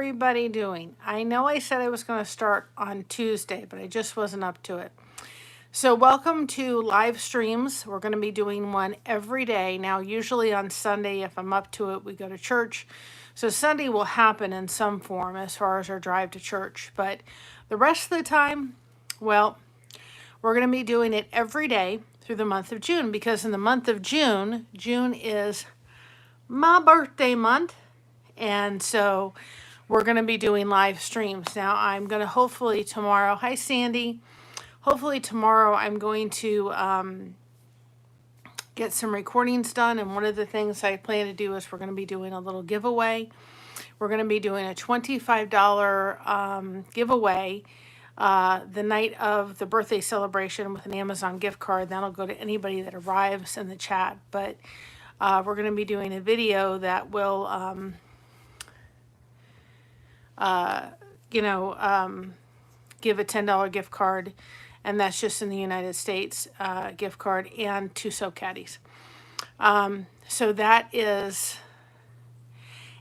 everybody doing? I know I said I was going to start on Tuesday, but I just wasn't up to it. So welcome to live streams. We're going to be doing one every day. Now, usually on Sunday, if I'm up to it, we go to church. So Sunday will happen in some form as far as our drive to church. But the rest of the time, well, we're going to be doing it every day through the month of June, because in the month of June, June is my birthday month. And so we're going to be doing live streams. Now, I'm going to hopefully tomorrow, hi Sandy, hopefully tomorrow I'm going to get some recordings done. And one of the things I plan to do is we're going to be doing a little giveaway. We're going to be doing a $25 giveaway the night of the birthday celebration with an Amazon gift card. That'll go to anybody that arrives in the chat. But we're going to be doing a video that will give a $10 gift card, and that's just in the United States, gift card, and 2 soap caddies. So that is,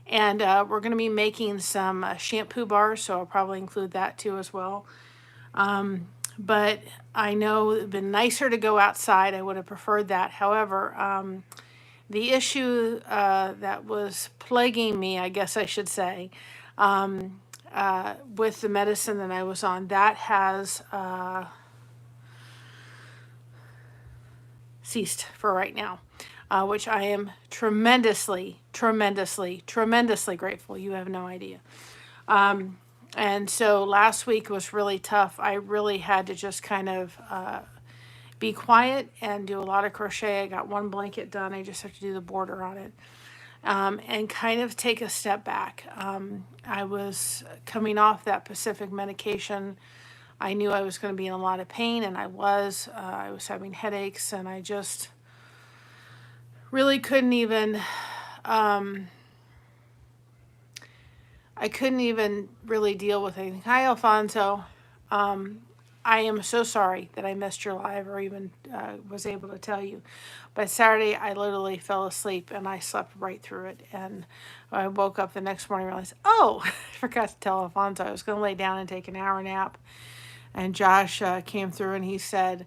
and we're going to be making some shampoo bars, so I'll probably include that too as well. But I know it would have been nicer to go outside. I would have preferred that. However, the issue that was plaguing me, I guess I should say, with the medicine that I was on, that has ceased for right now, which I am tremendously grateful. You have no idea. And so last week was really tough. I really had to just kind of be quiet and do a lot of crochet. I got one blanket done. I just have to do the border on it. And kind of take a step back. I was coming off that Pacific medication. I knew I was going to be in a lot of pain, and I was having headaches, and I just really couldn't even, I couldn't even really deal with anything. Hi, Alfonso. I am so sorry that I missed your live or even was able to tell you. But Saturday, I literally fell asleep, and I slept right through it. And I woke up the next morning and realized, oh, I forgot to tell Alfonso I was going to lay down and take an hour nap. And Josh came through, and he said,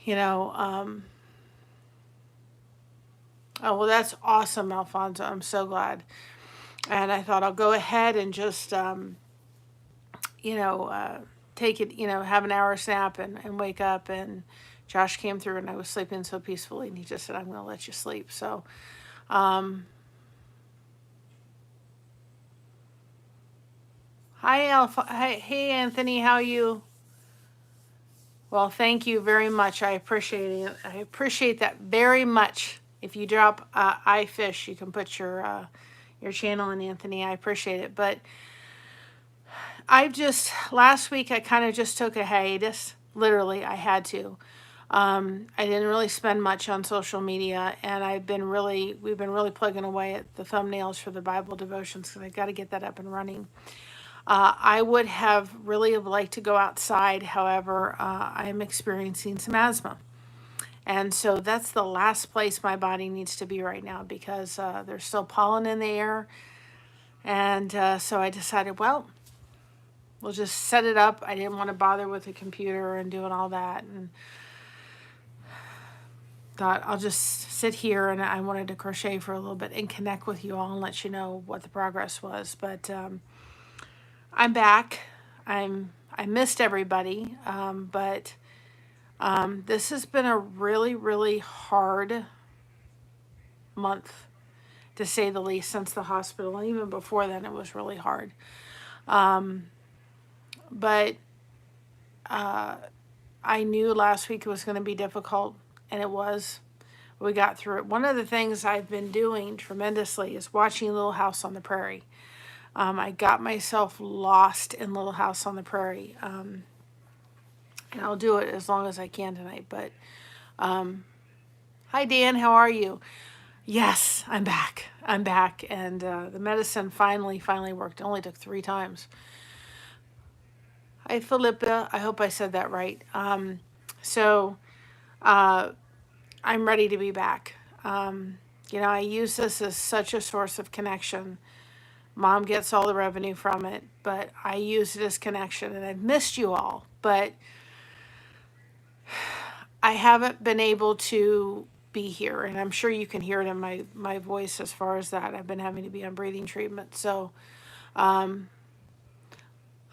oh, well, that's awesome, Alfonso. I'm so glad. And I thought I'll go ahead and just, take it, have an hour's nap and wake up. And Josh came through, and I was sleeping so peacefully, and he just said, I'm going to let you sleep. So, hi, hey, Anthony, how are you? Well, thank you very much. I appreciate it. I appreciate that very much. If you drop iFish, you can put your channel in, Anthony. I appreciate it. But last week I kind of just took a hiatus. Literally, I had to. I didn't really spend much on social media, and we've been really plugging away at the thumbnails for the Bible devotions, because I've got to get that up and running. I would have really liked to go outside. However, I'm experiencing some asthma. And so that's the last place my body needs to be right now, because there's still pollen in the air. And so I decided, well, we'll just set it up. I didn't want to bother with the computer and doing all that. And thought I'll just sit here, and I wanted to crochet for a little bit and connect with you all and let you know what the progress was. But I'm back. I missed everybody, but this has been a really hard month, to say the least, since the hospital, and even before then it was really hard. But I knew last week it was going to be difficult, and it was. We got through it. One of the things I've been doing tremendously is watching Little House on the Prairie. I got myself lost in Little House on the Prairie. And I'll do it as long as I can tonight. But hi, Dan. How are you? Yes, I'm back. And the medicine finally worked. It only took 3 times. Hi, Philippa. I hope I said that right. I'm ready to be back. I use this as such a source of connection. Mom gets all the revenue from it, but I use it as connection, and I've missed you all, but I haven't been able to be here, and I'm sure you can hear it in my voice as far as that. I've been having to be on breathing treatment. So, hi,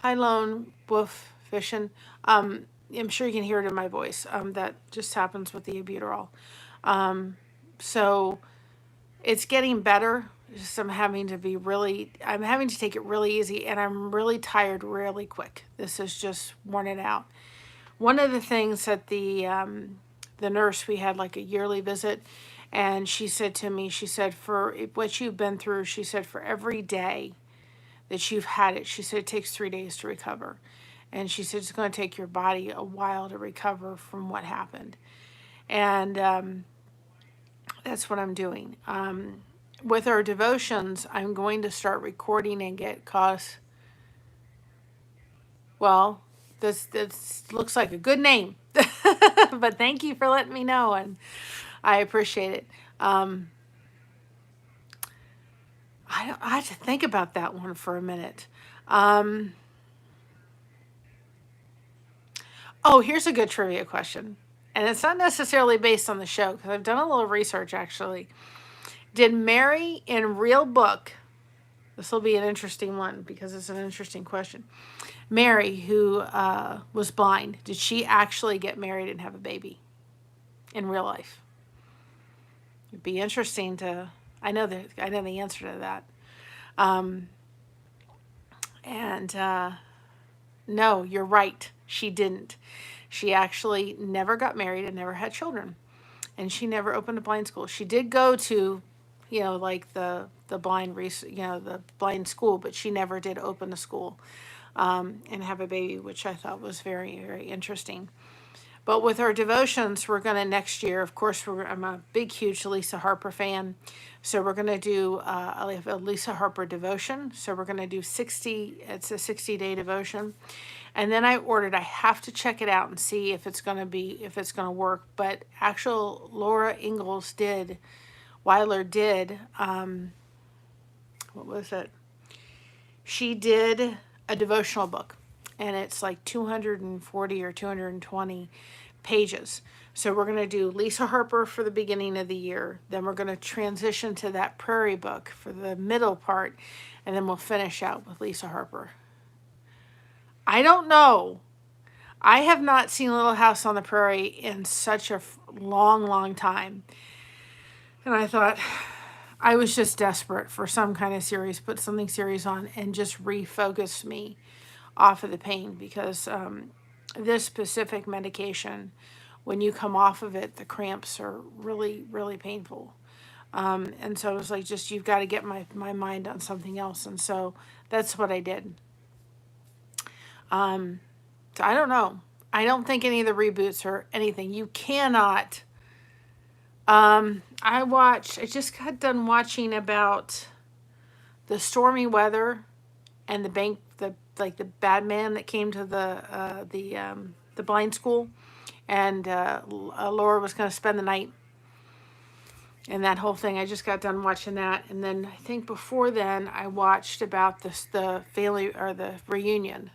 Lone Wolf Fishing. I'm sure you can hear it in my voice. That just happens with the albuterol. So it's getting better. Just I'm having to take it really easy, and I'm really tired really quick. This is just worn it out. One of the things that the nurse, we had like a yearly visit, and she said to me, she said, for what you've been through, she said, for every day that you've had it, she said, it takes 3 days to recover. And she said, it's going to take your body a while to recover from what happened. And that's what I'm doing. With our devotions, I'm going to start recording and well, this looks like a good name. But thank you for letting me know, and I appreciate it. I have to think about that one for a minute. Oh, here's a good trivia question. And it's not necessarily based on the show, because I've done a little research, actually. Did Mary in real book, this will be an interesting one because it's an interesting question. Mary, who was blind, did she actually get married and have a baby in real life? It'd be interesting to, I know the answer to that. No, you're right. She didn't. She actually never got married and never had children. And she never opened a blind school. She did go to, like the blind, the blind school, but she never did open a school and have a baby, which I thought was very, very interesting. But with our devotions, we're going to next year, of course, I'm a big, huge Lisa Harper fan. So we're going to do a Lisa Harper devotion. So we're going to do it's a 60-day devotion. And then I have to check it out and see if it's going to work. But actual Laura Ingalls Weiler did, what was it? She did a devotional book, and it's like 240 or 220 pages. So we're going to do Lisa Harper for the beginning of the year. Then we're going to transition to that Prairie book for the middle part, and then we'll finish out with Lisa Harper. I don't know. I have not seen Little House on the Prairie in such a long, long time. And I thought, I was just desperate for some kind of series, put something serious on and just refocus me off of the pain, because this specific medication, when you come off of it, the cramps are really, really painful. And so it was like, just, you've got to get my mind on something else. And so that's what I did. So I don't know. I don't think any of the reboots or anything. You cannot. I just got done watching about the stormy weather and the bad man that came to the blind school, and Laura was going to spend the night, and that whole thing. I just got done watching that, and then I think before then I watched about the family or the reunion.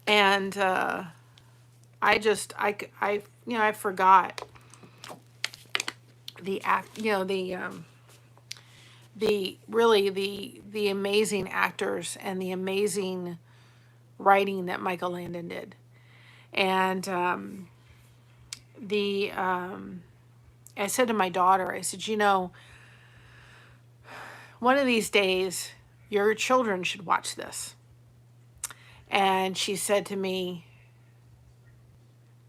And I forgot the the amazing actors and the amazing writing that Michael Landon did. And I said to my daughter, I said, one of these days your children should watch this. And she said to me,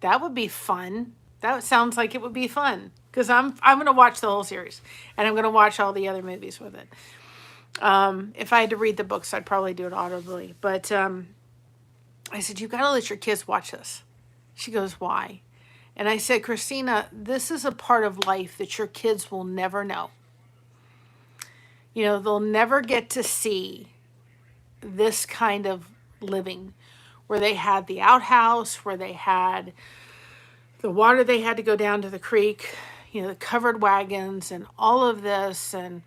that would be fun. That sounds like it would be fun. Because I'm going to watch the whole series. And I'm going to watch all the other movies with it. If I had to read the books, I'd probably do it audibly. But I said, you've got to let your kids watch this. She goes, why? And I said, Christina, this is a part of life that your kids will never know. They'll never get to see this kind of living, where they had the outhouse, where they had the water they had to go down to the creek, the covered wagons and all of this, and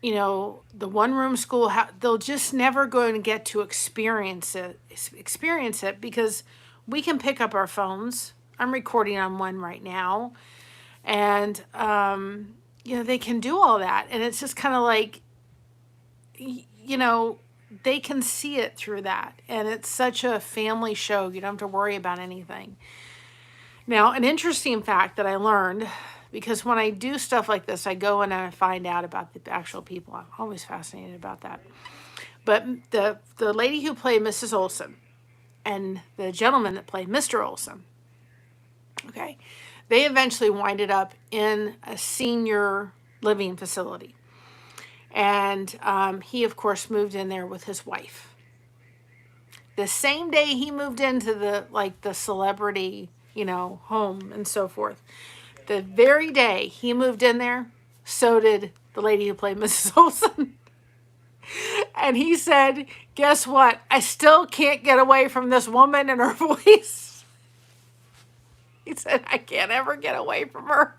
the one room school, they'll just never going to get to experience it because we can pick up our phones. I'm recording on one right now, and they can do all that, and it's just kind of like, they can see it through that, and it's such a family show. You don't have to worry about anything. Now, an interesting fact that I learned, because when I do stuff like this, I go in and I find out about the actual people. I'm always fascinated about that. But the lady who played Mrs. Olson and the gentleman that played Mr. Olson, okay, they eventually winded up in a senior living facility. And he, of course, moved in there with his wife. The same day he moved into the celebrity, home and so forth. The very day he moved in there, so did the lady who played Mrs. Olson. And he said, guess what? I still can't get away from this woman and her voice. He said, I can't ever get away from her.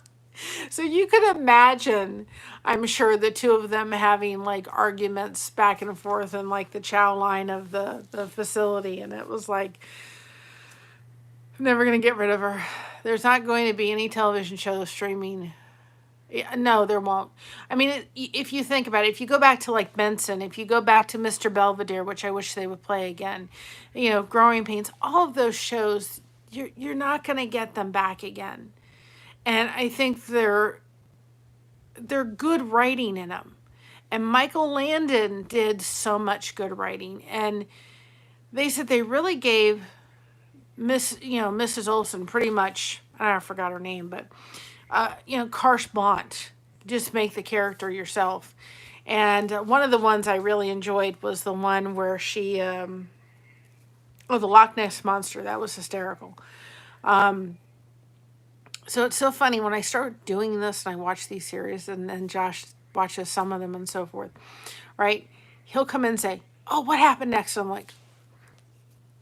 So you could imagine, I'm sure, the two of them having like arguments back and forth in like the chow line of the facility. And it was like, I'm never going to get rid of her. There's not going to be any television show streaming. No, there won't. I mean, if you think about it, if you go back to like Benson, if you go back to Mr. Belvedere, which I wish they would play again, Growing Pains, all of those shows, you're not going to get them back again. And I think they're good writing in them. And Michael Landon did so much good writing. And they said they really gave Mrs. Olson pretty much, I forgot her name, but, carte blanche. Just make the character yourself. And one of the ones I really enjoyed was the one where she, the Loch Ness Monster. That was hysterical. So it's so funny when I start doing this and I watch these series, and then Josh watches some of them and so forth, right? He'll come in and say, oh, what happened next? I'm like,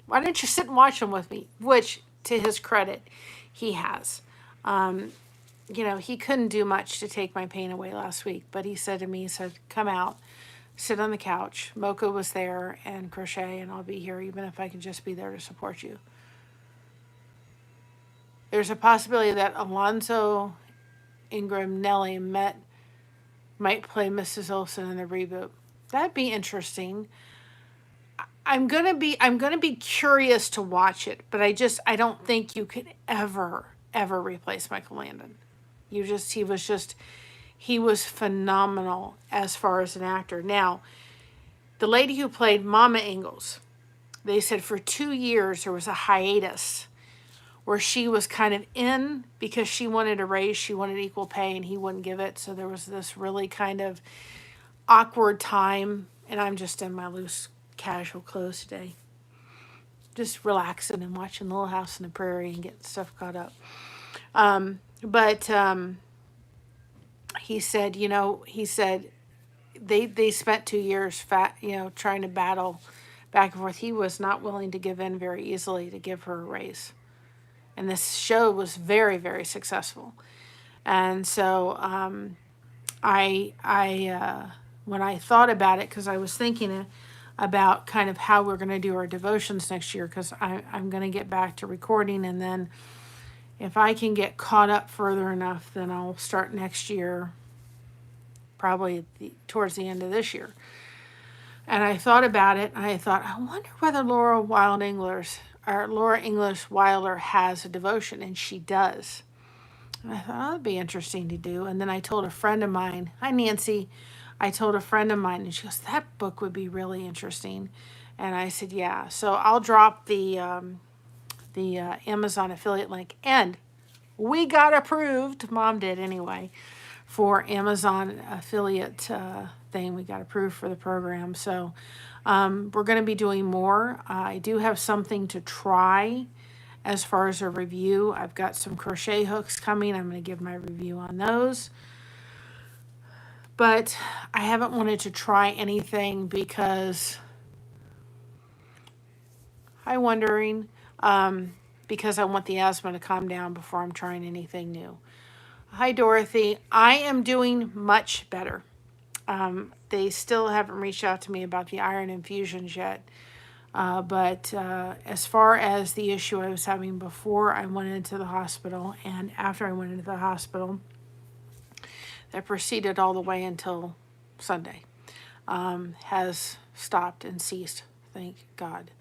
why don't you sit and watch them with me? Which, to his credit, he has. He couldn't do much to take my pain away last week, but he said to me, come out, sit on the couch. Mocha was there and crochet, and I'll be here even if I can just be there to support you. There's a possibility that Alonzo Ingram Nelly might play Mrs. Olson in the reboot. That'd be interesting. I'm gonna be curious to watch it, but I don't think you could ever replace Michael Landon. He was phenomenal as far as an actor. Now, the lady who played Mama Ingalls, they said for 2 years there was a hiatus where she was kind of in because she wanted a raise, she wanted equal pay, and he wouldn't give it. So there was this really kind of awkward time, and I'm just in my loose casual clothes today. Just relaxing and watching Little House on the Prairie and getting stuff caught up. But he said, they spent 2 years trying to battle back and forth. He was not willing to give in very easily to give her a raise. And this show was very, very successful. And so I when I thought about it, because I was thinking about kind of how we're going to do our devotions next year, because I'm going to get back to recording, and then if I can get caught up further enough, then I'll start next year, probably towards the end of this year. And I thought about it, and I thought, I wonder whether Laura English Wilder has a devotion, and she does. And I thought, that'd be interesting to do. And then I told a friend of mine, hi Nancy, I told a friend of mine, and she goes, that book would be really interesting. And I said, yeah. So I'll drop the Amazon affiliate link. And we got approved, Mom did anyway, for Amazon affiliate thing. We got approved for the program. So we're going to be doing more. I do have something to try as far as a review. I've got some crochet hooks coming. I'm going to give my review on those. But I haven't wanted to try anything because I'm wondering, because I want the asthma to calm down before I'm trying anything new. Hi, Dorothy. I am doing much better. They still haven't reached out to me about the iron infusions yet. But as far as the issue I was having before I went into the hospital and after I went into the hospital, that proceeded all the way until Sunday, has stopped and ceased. Thank God.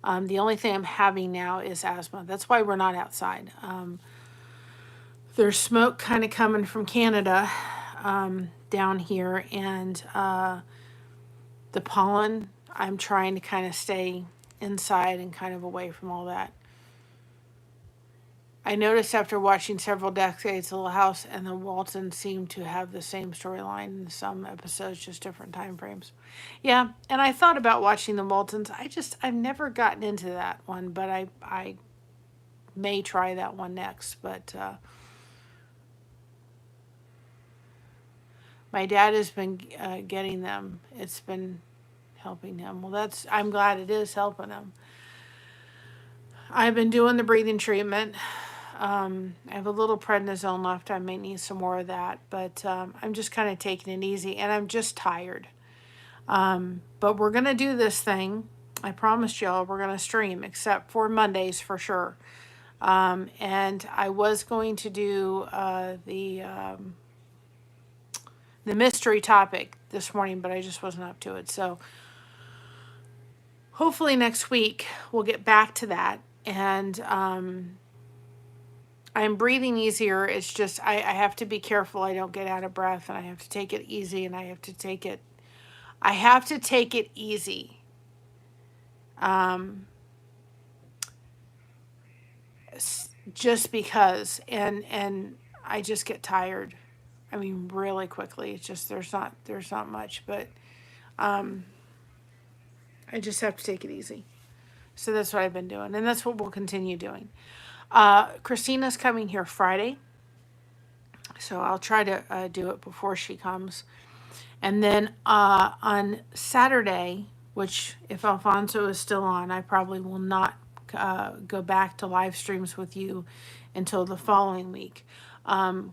The only thing I'm having now is asthma. That's why we're not outside. There's smoke kind of coming from Canada down here, and the pollen, I'm trying to kind of stay inside and kind of away from all that. I noticed after watching several decades of Little House and the Waltons seem to have the same storyline in some episodes, just different time frames. Yeah, and I thought about watching the Waltons. I've never gotten into that one, but I may try that one next. But my dad has been getting them. It's been helping him. Well, I'm glad it is helping him. I've been doing the breathing treatment. I have a little prednisone left. I may need some more of that, but I'm just kind of taking it easy, and I'm just tired. But we're going to do this thing. I promised y'all we're going to stream, except for Mondays for sure. And I was going to do the mystery topic this morning, but I just wasn't up to it. So hopefully next week we'll get back to that. And I'm breathing easier. It's just I have to be careful I don't get out of breath, and I have to take it easy, and I have to take it easy. Just because, and I just get tired. I mean, really quickly. It's just there's not much, but I just have to take it easy. So that's what I've been doing, and that's what we'll continue doing. Christina's coming here Friday, so I'll try to do it before she comes. And then on Saturday, which if Alfonso is still on, I probably will not go back to live streams with you until the following week.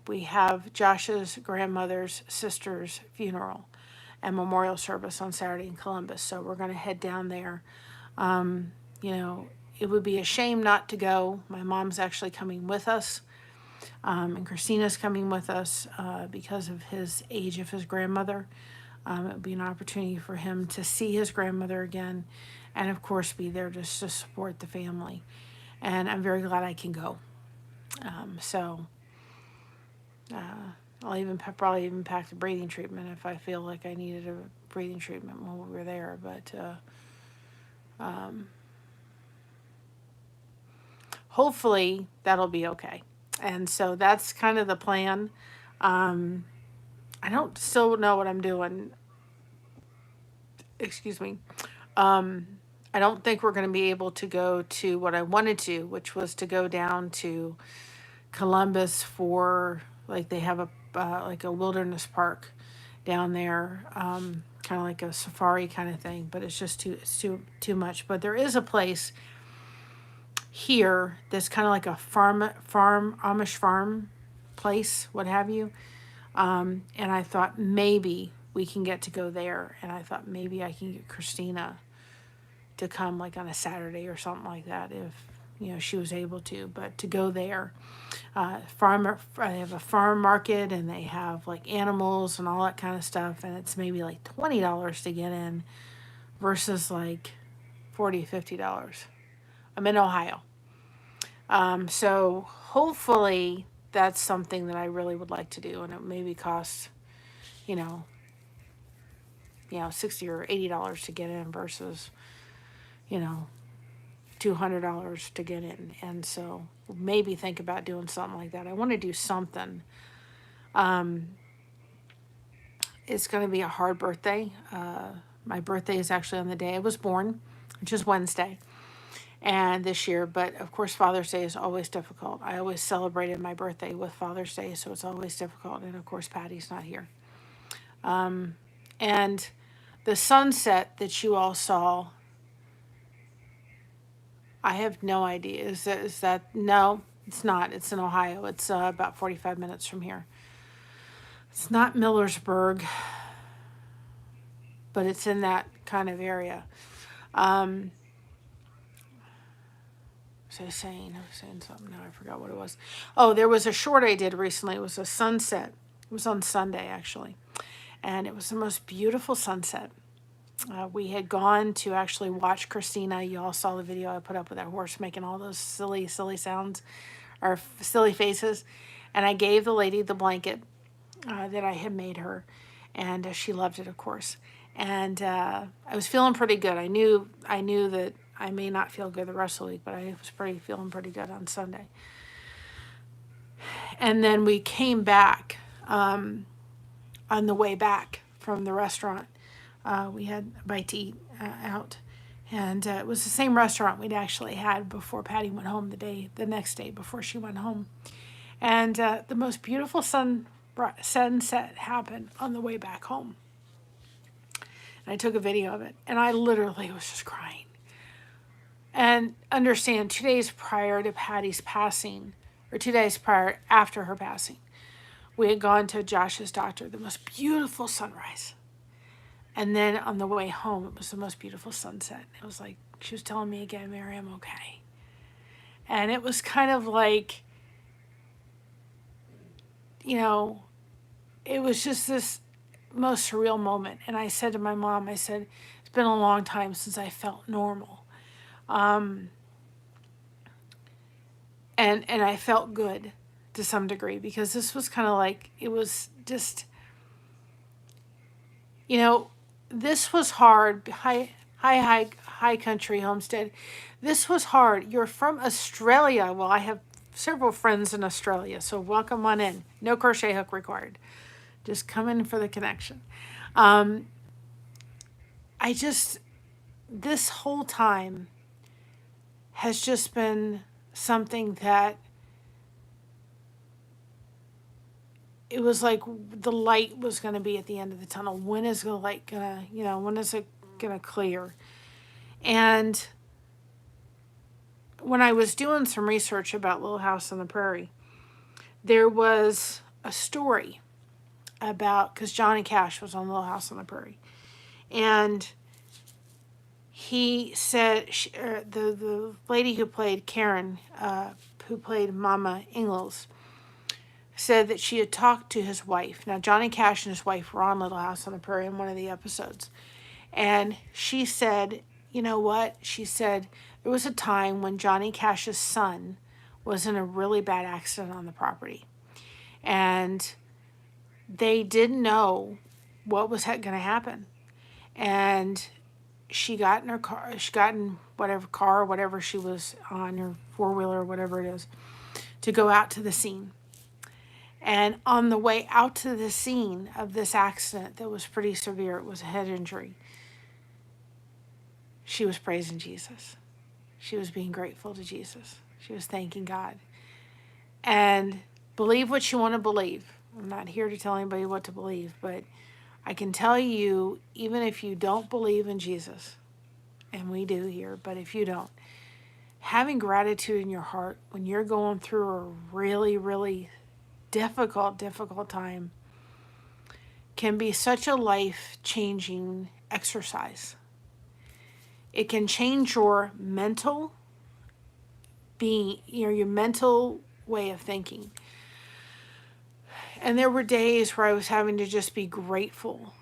We have Josh's grandmother's sister's funeral and memorial service on Saturday in Columbus, so we're going to head down there. It would be a shame not to go. My mom's actually coming with us, and Christina's coming with us because of his age of his grandmother. It would be an opportunity for him to see his grandmother again, and of course be there just to support the family. And I'm very glad I can go. I'll probably even pack the breathing treatment if I feel like I needed a breathing treatment while we were there. But hopefully that'll be okay. And so that's kind of the plan. I don't still know what I'm doing. Excuse me. I don't think we're going to be able to go to what I wanted to, which was to go down to Columbus for, like, they have a wilderness park down there, kind of like a safari kind of thing, but it's just too much. But there is a place here that's kind of like a Amish farm place, what have you. And I thought maybe we can get to go there, and I thought maybe I can get Christina to come like on a Saturday or something like that if she was able to. But to go there, they have a farm market, and they have like animals and all that kind of stuff, and it's maybe like $20 to get in versus like $40-50. I'm in Ohio. So hopefully that's something that I really would like to do, and it maybe costs, $60 or $80 to get in versus, $200 to get in. And so maybe think about doing something like that. I want to do something. It's going to be a hard birthday. My birthday is actually on the day I was born, which is Wednesday. And this year, but of course Father's Day is always difficult. I always celebrated my birthday with Father's Day, so it's always difficult. And of course Patty's not here. And the sunset that you all saw, I have no idea. Is that no? It's not. It's in Ohio. It's about 45 minutes from here. It's not Millersburg, but it's in that kind of area. I was saying something now. I forgot what it was. Oh, there was a short I did recently. It was a sunset. It was on Sunday, actually. And it was the most beautiful sunset. We had gone to actually watch Christina. You all saw the video I put up with that horse making all those silly, silly sounds or silly faces. And I gave the lady the blanket that I had made her. And she loved it, of course. And I was feeling pretty good. I knew that I may not feel good the rest of the week, but I was feeling pretty good on Sunday. And then we came back on the way back from the restaurant. We had a bite to eat out. And it was the same restaurant we'd actually had before Patty went home the next day before she went home. And the most beautiful sunset happened on the way back home. And I took a video of it, and I literally was just crying. And understand, 2 days prior to Patty's passing, or 2 days prior after her passing, we had gone to Josh's doctor, the most beautiful sunrise. And then on the way home, it was the most beautiful sunset. It was like, she was telling me again, Mary, I'm okay. And it was kind of like, it was just this most surreal moment. And I said to my mom, it's been a long time since I felt normal. And I felt good to some degree, because this was kind of like, it was just, this was hard. High country homestead. This was hard. You're from Australia. Well, I have several friends in Australia, so welcome on in. No crochet hook required. Just come in for the connection. This whole time has just been something that it was like the light was going to be at the end of the tunnel. When is the light going to, when is it going to clear? And when I was doing some research about Little House on the Prairie, there was a story about, because Johnny Cash was on Little House on the Prairie, and he said, the lady who played Karen, who played Mama Ingalls, said that she had talked to his wife. Now, Johnny Cash and his wife were on Little House on the Prairie in one of the episodes. And she said, you know what? She said, there was a time when Johnny Cash's son was in a really bad accident on the property. And they didn't know what was going to happen. And she got in her car, whatever she was on, her four-wheeler, whatever it is, to go out to the scene. And on the way out to the scene of this accident that was pretty severe, it was a head injury, she was praising Jesus. She was being grateful to Jesus. She was thanking God. And believe what you want to believe. I'm not here to tell anybody what to believe, but I can tell you, even if you don't believe in Jesus, and we do here, but if you don't, having gratitude in your heart when you're going through a really, really difficult time can be such a life-changing exercise. It can change your mental being, your mental way of thinking. And there were days where I was having to just be grateful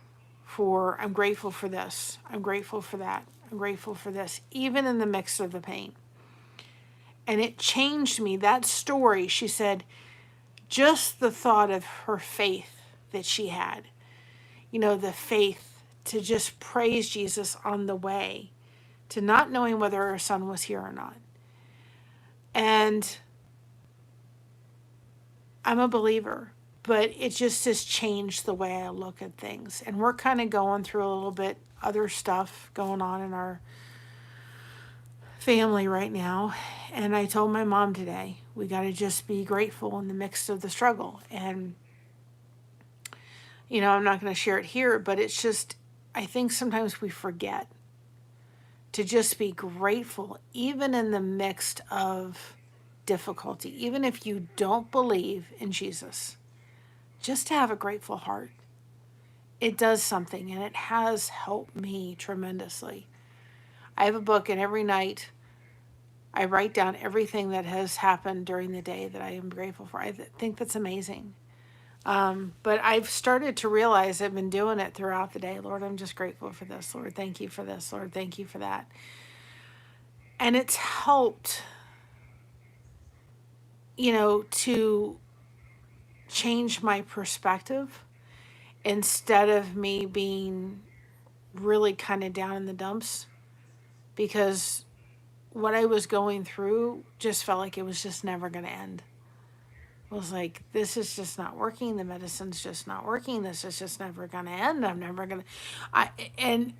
for, I'm grateful for this, I'm grateful for that, I'm grateful for this, even in the midst of the pain. And it changed me. That story, she said, just the thought of her faith that she had, the faith to just praise Jesus on the way, to not knowing whether her son was here or not. And I'm a believer, but it just has changed the way I look at things. And we're kind of going through a little bit other stuff going on in our family right now. And I told my mom today, we got to just be grateful in the midst of the struggle. And, I'm not going to share it here, but it's just, I think sometimes we forget to just be grateful, even in the midst of difficulty, even if you don't believe in Jesus, just to have a grateful heart. It does something, and it has helped me tremendously. I have a book, and every night I write down everything that has happened during the day that I am grateful for. I think that's amazing. But I've started to realize I've been doing it throughout the day. Lord, I'm just grateful for this. Lord, thank you for this. Lord, thank you for that. And it's helped, to change my perspective instead of me being really kind of down in the dumps, because what I was going through just felt like it was just never going to end. It was like, this is just not working. The medicine's just not working. This is just never going to end. I'm never going to, and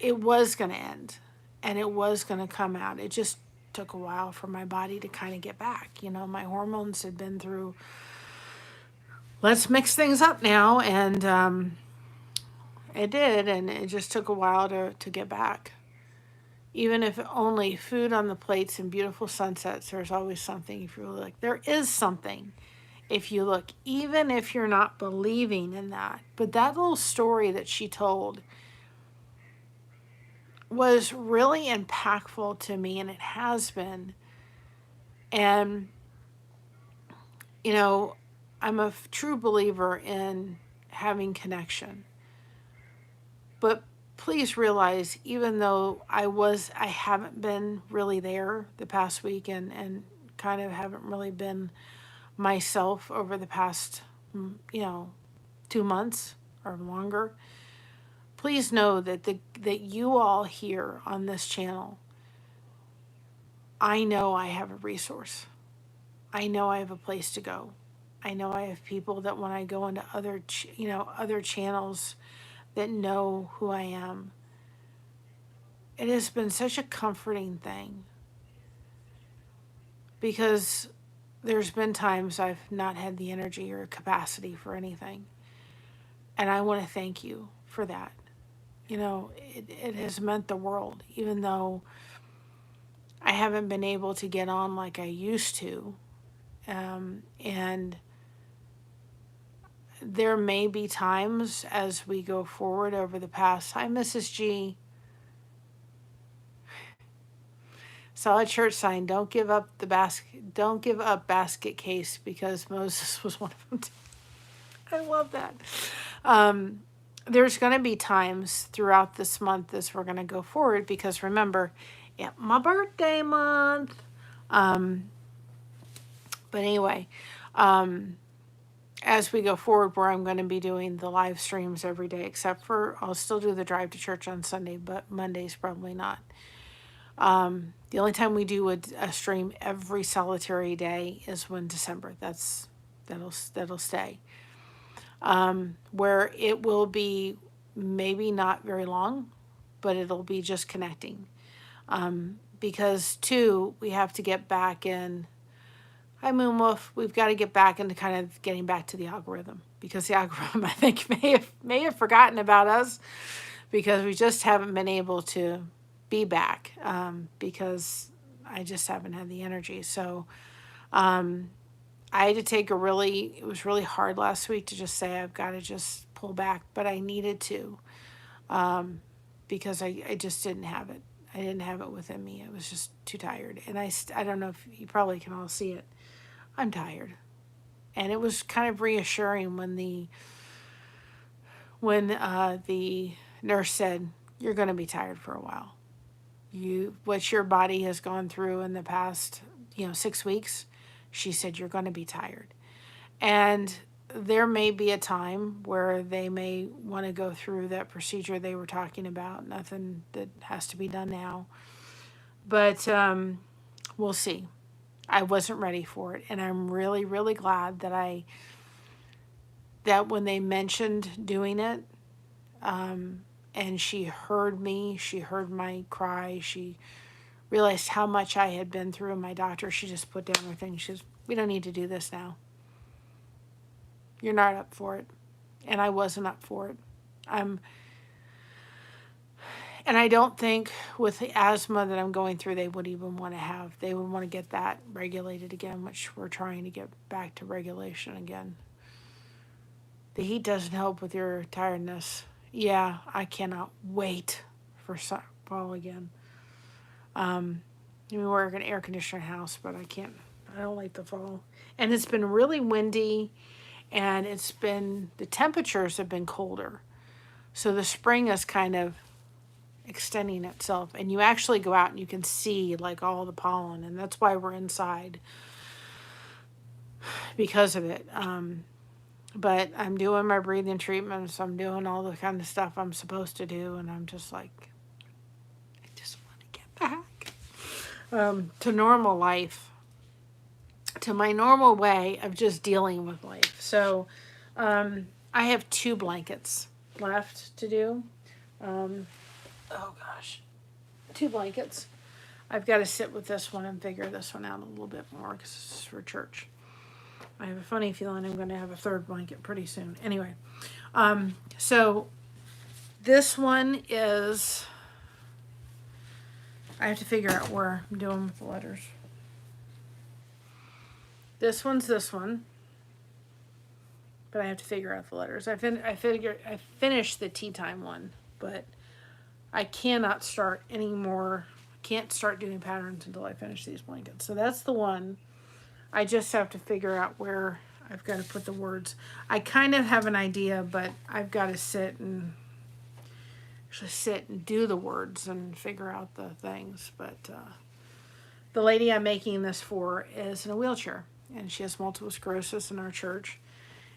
it was going to end, and it was going to come out. It just took a while for my body to kind of get back. My hormones had been through, let's mix things up now. And it did. And it just took a while to get back. Even if only food on the plates and beautiful sunsets, there's always something if you look. There is something if you look, even if you're not believing in that. But that little story that she told was really impactful to me, and it has been. And, I'm a true believer in having connection. But please realize, even though I haven't been really there the past week, and kind of haven't really been myself over the past, 2 months or longer, please know that you all here on this channel, I know I have a resource. I know I have a place to go. I know I have people that when I go into other channels that know who I am. It has been such a comforting thing, because there's been times I've not had the energy or capacity for anything. And I want to thank you for that. It has meant the world, even though I haven't been able to get on like I used to. And there may be times as we go forward over the past. Hi, Mrs. G. Solid church sign. Don't give up the basket. Don't give up basket case, because Moses was one of them too. I love that. There's going to be times throughout this month as we're going to go forward, because remember, my birthday month. But anyway, as we go forward, where I'm going to be doing the live streams every day, except for I'll still do the drive to church on Sunday, but Monday's probably not. The only time we do a stream every solitary day is when December. That'll stay. Where it will be maybe not very long, but it'll be just connecting. Because we have to get back in. Hi, Moonwolf. We've got to get back into kind of getting back to the algorithm, because the algorithm, I think, may have forgotten about us, because we just haven't been able to be back, because I just haven't had the energy. So I had to take it was really hard last week to just say I've got to just pull back, but I needed to, because I just didn't have it. I didn't have it within me. I was just too tired. And I don't know if you probably can all see it. I'm tired. And it was kind of reassuring when the nurse said, you're going to be tired for a while. What your body has gone through in the past, 6 weeks, she said, you're going to be tired. And there may be a time where they may want to go through that procedure they were talking about. Nothing that has to be done now. But we'll see. I wasn't ready for it. And I'm really, really glad that when they mentioned doing it, and she heard me, she heard my cry, she realized how much I had been through. My doctor, she just put down her thing. She says, we don't need to do this now. You're not up for it. And I wasn't up for it. And I don't think with the asthma that I'm going through, they would even want to have, they would want to get that regulated again, which we're trying to get back to regulation again. The heat doesn't help with your tiredness. Yeah, I cannot wait for fall again. We work in an air conditioner house, but I don't like the fall. And it's been really windy, and the temperatures have been colder. So the spring is kind of extending itself, and you actually go out and you can see like all the pollen, and that's why we're inside because of it. But I'm doing my breathing treatments. I'm doing all the kind of stuff I'm supposed to do, and I'm just like, I just want to get back to normal life, to my normal way of just dealing with life. So I have 2 blankets left to do. Oh gosh, 2 blankets. I've got to sit with this one and figure this one out a little bit more because this is for church. I have a funny feeling I'm going to have a 3rd blanket pretty soon. Anyway, so this one is, I have to figure out where I'm doing with the letters. This one's this one, but I have to figure out the letters. I finished the tea time one, but I cannot start anymore. Can't start doing patterns until I finish these blankets. So that's the one. I just have to figure out where I've got to put the words. I kind of have an idea, but I've got to sit and do the words and figure out the things. But the lady I'm making this for is in a wheelchair, and she has multiple sclerosis in our church.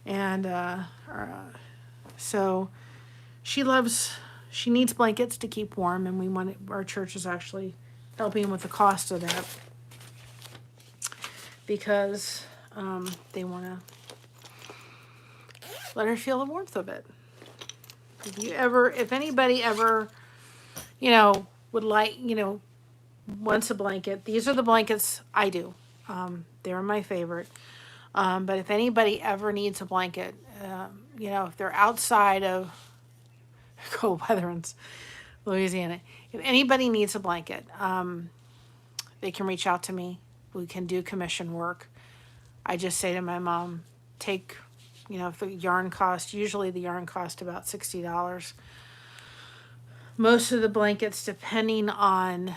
And so she needs blankets to keep warm, and our church is actually helping with the cost of that because they want to let her feel the warmth of it. If anybody ever, would like, wants a blanket, these are the blankets I do. They're my favorite. But if anybody ever needs a blanket, if they're outside of cold weather in Louisiana, if anybody needs a blanket, they can reach out to me. We can do commission work. I just say to my mom, if the yarn usually the yarn cost about $60. Most of the blankets, depending on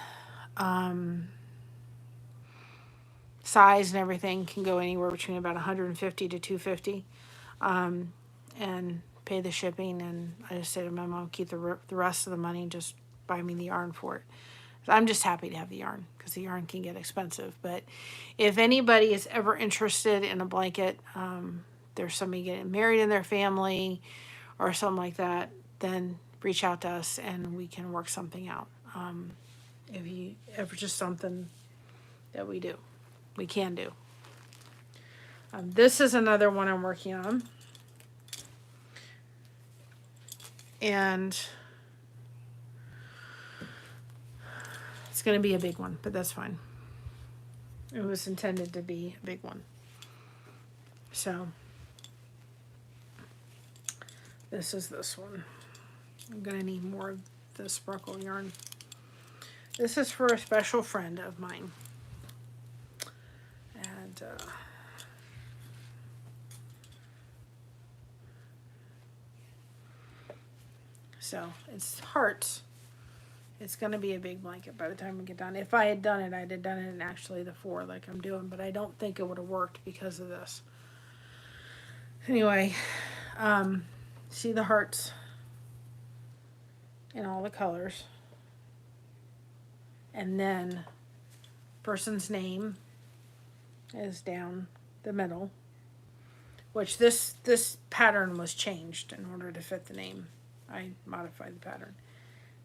size and everything, can go anywhere between about $150 to $250, and pay the shipping. And I just say to my mom, keep the rest of the money and just buy me the yarn for it. I'm just happy to have the yarn because the yarn can get expensive. But if anybody is ever interested in a blanket, there's somebody getting married in their family or something like that, then reach out to us and we can work something out. If just something that we can do. This is another one I'm working on. And it's going to be a big one, but that's fine. It was intended to be a big one. So this is this one. I'm going to need more of the sparkle yarn. This is for a special friend of mine. And so it's hearts. It's going to be a big blanket by the time we get done. If I had done it, I'd have done it in actually the 4 like I'm doing, but I don't think it would have worked because of this. Anyway, see the hearts in all the colors. And then person's name is down the middle, which this pattern was changed in order to fit the name. I modified the pattern.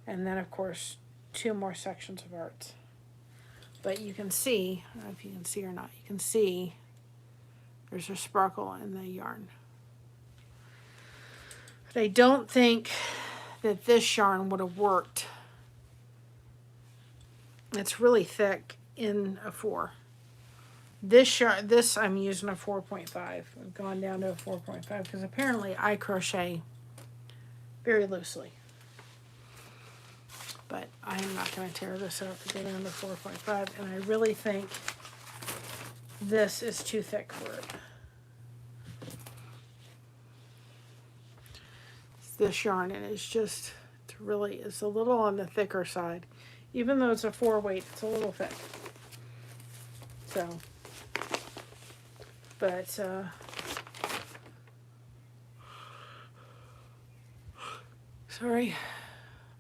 And then, of course, 2 more sections of hearts. But you can see, I don't know if you can see or not, you can see there's a sparkle in the yarn. But I don't think that this yarn would have worked. It's really thick in a 4. This I'm using a 4.5. I've gone down to a 4.5 because apparently I crochet very loosely. but I'm not going to tear this out to get under 4.5, and I really think this is too thick for it. This yarn, and it's a little on the thicker side. Even though it's a 4-weight, it's a little thick. So, but, sorry,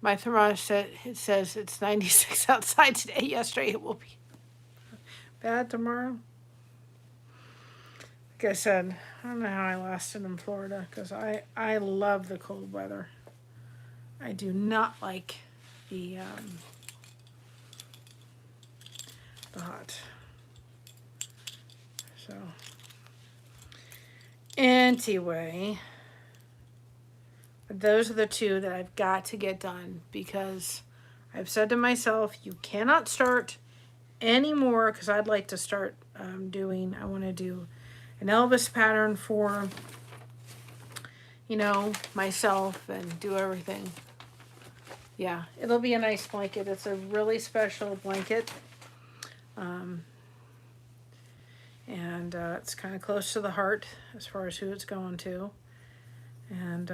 my thermostat, it says it's 96 outside today. Yesterday it will be bad tomorrow. Like I said, I don't know how I lasted in Florida, because I love the cold weather. I do not like the hot. So, anyway, those are the two that I've got to get done, because I've said to myself, you cannot start anymore, because I'd like to start I want to do an Elvis pattern for, myself, and do everything. Yeah, it'll be a nice blanket. It's a really special blanket. And it's kind of close to the heart as far as who it's going to. And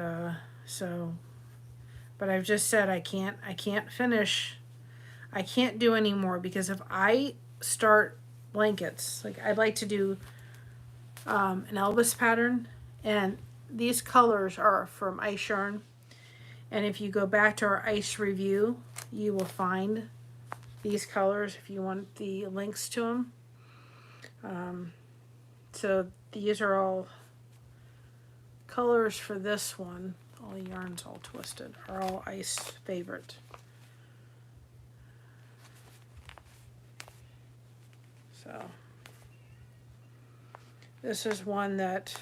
but I've just said I can't finish. I can't do any more, because if I start blankets, like I'd like to do an Elvis pattern, and these colors are from Ice Yarn, and if you go back to our ice review, you will find these colors if you want the links to them. So these are all colors for this one. All the yarns all twisted are all Ice favorite. So this is one that,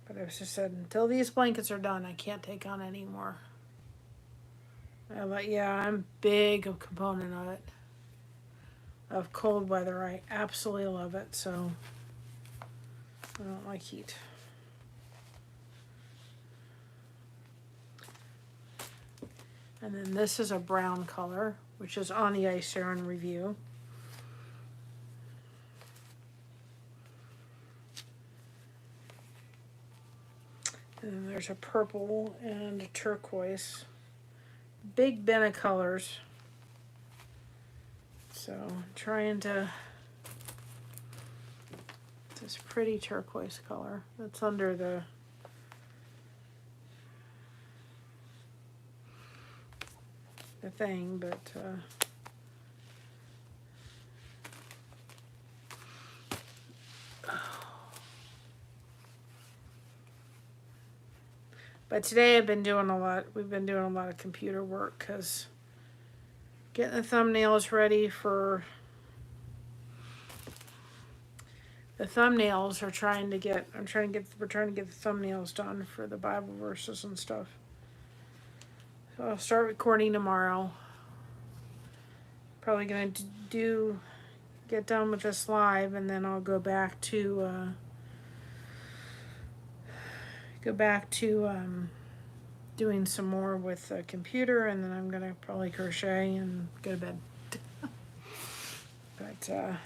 but I've just said, until these blankets are done, I can't take on any more. I'm big a component of it. Of cold weather. I absolutely love it, so I don't like heat. And then this is a brown color, which is on the Ice Yarn review. And then there's a purple and a turquoise. Big bin of colors. So I'm trying to, this pretty turquoise color that's under the thing, but today we've been doing a lot of computer work, because getting the thumbnails ready for the thumbnails we're trying to get the thumbnails done for the Bible verses and stuff. So I'll start recording tomorrow. Probably gonna get done with this live, and then I'll go back to doing some more with the computer, and then I'm gonna probably crochet and go to bed. But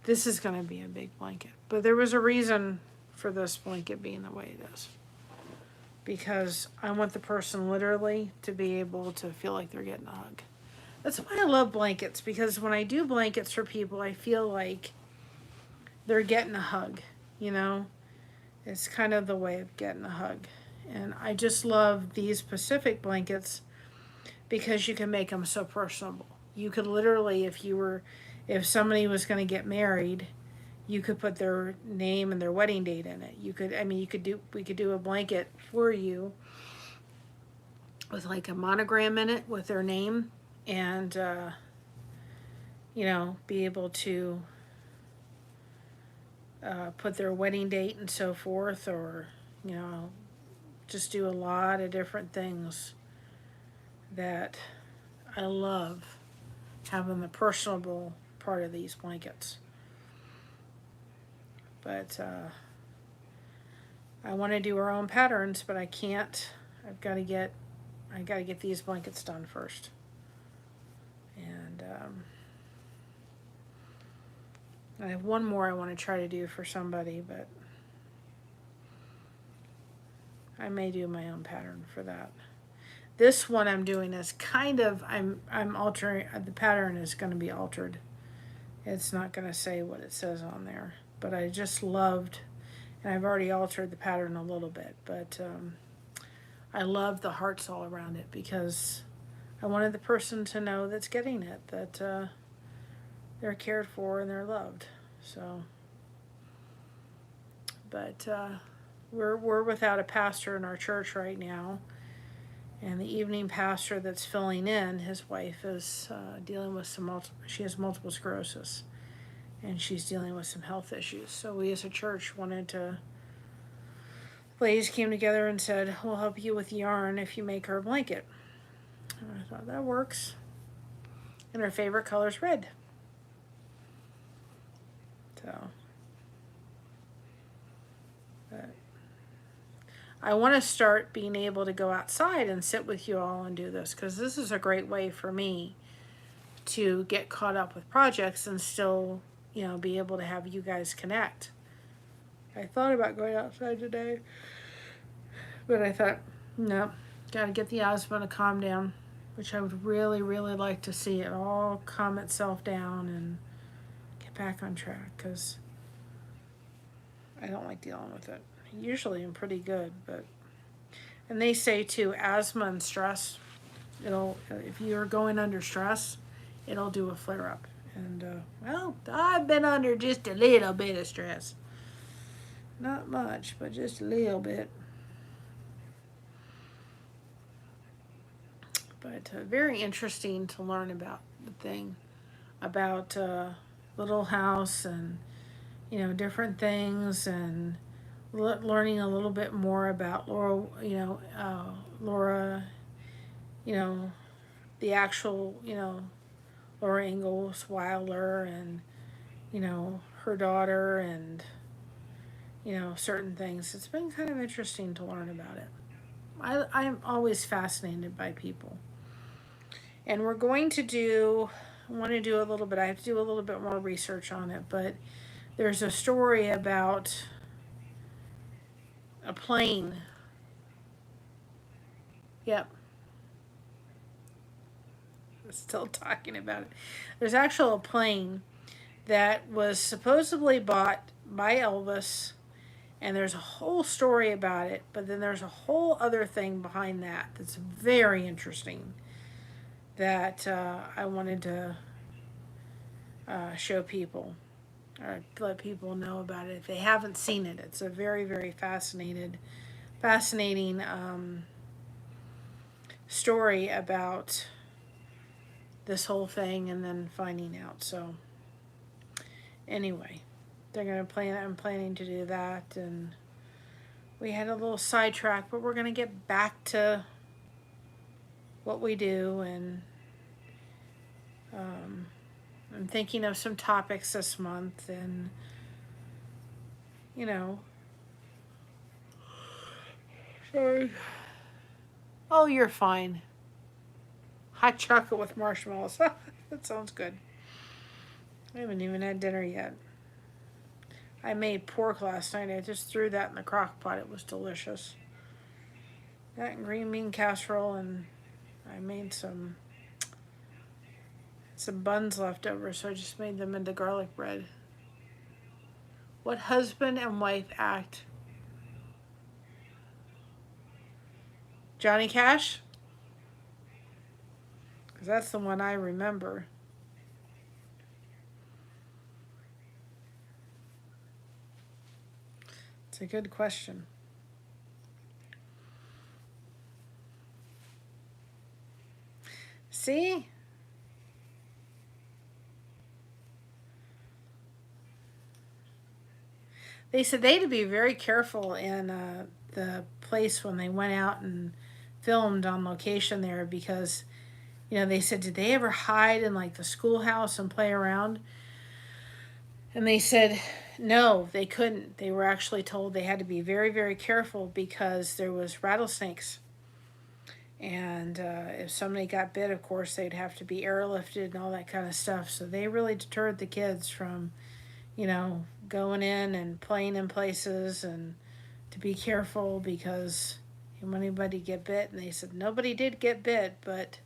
this is gonna be a big blanket. But there was a reason for this blanket being the way it is, because I want the person literally to be able to feel like they're getting a hug. That's why I love blankets, because when I do blankets for people, I feel like they're getting a hug, It's kind of the way of getting a hug. And I just love these specific blankets because you can make them so personable. You could literally, if somebody was going to get married, you could put their name and their wedding date in it. We could do a blanket for you with like a monogram in it with their name, and be able to put their wedding date and so forth, or just do a lot of different things that I love having the personable part of these blankets. But I want to do our own patterns, but I can't. I've got to get I got to get these blankets done first. And I have one more I want to try to do for somebody, but I may do my own pattern for that. This one I'm doing is kind of, I'm altering, the pattern is going to be altered. It's not going to say what it says on there, but I just loved, and I've already altered the pattern a little bit, but I love the hearts all around it because I wanted the person to know that's getting it, that they're cared for and they're loved. So, but we're without a pastor in our church right now, and the evening pastor that's filling in, his wife is dealing with she has multiple sclerosis, and she's dealing with some health issues. So we as a church wanted to, ladies came together and said, we'll help you with yarn if you make her a blanket. And I thought, that works. And her favorite color is red. So, but I want to start being able to go outside and sit with you all and do this, because this is a great way for me to get caught up with projects and still, you know, be able to have you guys connect. I thought about going outside today, but I thought, no, got to get the asthma to calm down, which I would really, really like to see it all calm itself down and get back on track, because I don't like dealing with it. Usually I'm pretty good, but, and they say too, asthma and stress, it'll, if you're going under stress, it'll do a flare up. And well, I've been under just a little bit of stress. Not much, but just a little bit. But very interesting to learn about the thing, about Little House, and, you know, different things, and learning a little bit more about Laura, you know, the actual, you know, Laura Ingalls Wilder, and, you know, her daughter, and, you know, certain things. It's been kind of interesting to learn about it. I'm always fascinated by people. And we're going to do, I want to do a little bit, I have to do a little bit more research on it, but there's a story about a plane. Yep. Still talking about it. There's actually a plane that was supposedly bought by Elvis, and there's a whole story about it, but then there's a whole other thing behind that that's very interesting that I wanted to show people, or let people know about it if they haven't seen it. It's a very, very fascinating story about this whole thing, and then finding out. So anyway, I'm planning to do that, and we had a little sidetrack, but we're gonna get back to what we do, and I'm thinking of some topics this month, and, you know, sorry. Oh, you're fine. Hot chocolate with marshmallows. That sounds good. I haven't even had dinner yet. I made pork last night. I just threw that in the crock pot. It was delicious. That and green bean casserole, and I made some buns left over, so I just made them into garlic bread. What husband and wife act? Johnny Cash? Because that's the one I remember. It's a good question. See? They said they had to be very careful in the place when they went out and filmed on location there, because, you know, they said, did they ever hide in like the schoolhouse and play around? And they said, no, they couldn't. They were actually told they had to be very, very careful because there was rattlesnakes. And if somebody got bit, of course, they'd have to be airlifted and all that kind of stuff. So they really deterred the kids from, going in and playing in places and to be careful because when anybody get bit, and they said nobody did get bit, but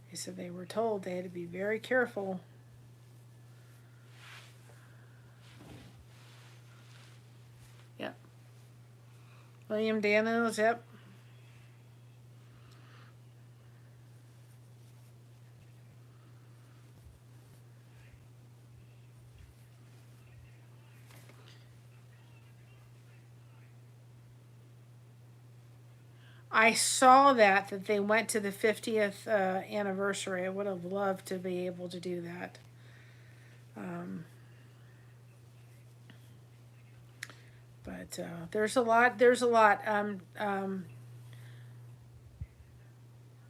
they said they were told they had to be very careful. Yep. William Daniels, yep. I saw that they went to the 50th anniversary. I would have loved to be able to do that. Um, but there's a lot. There's a lot.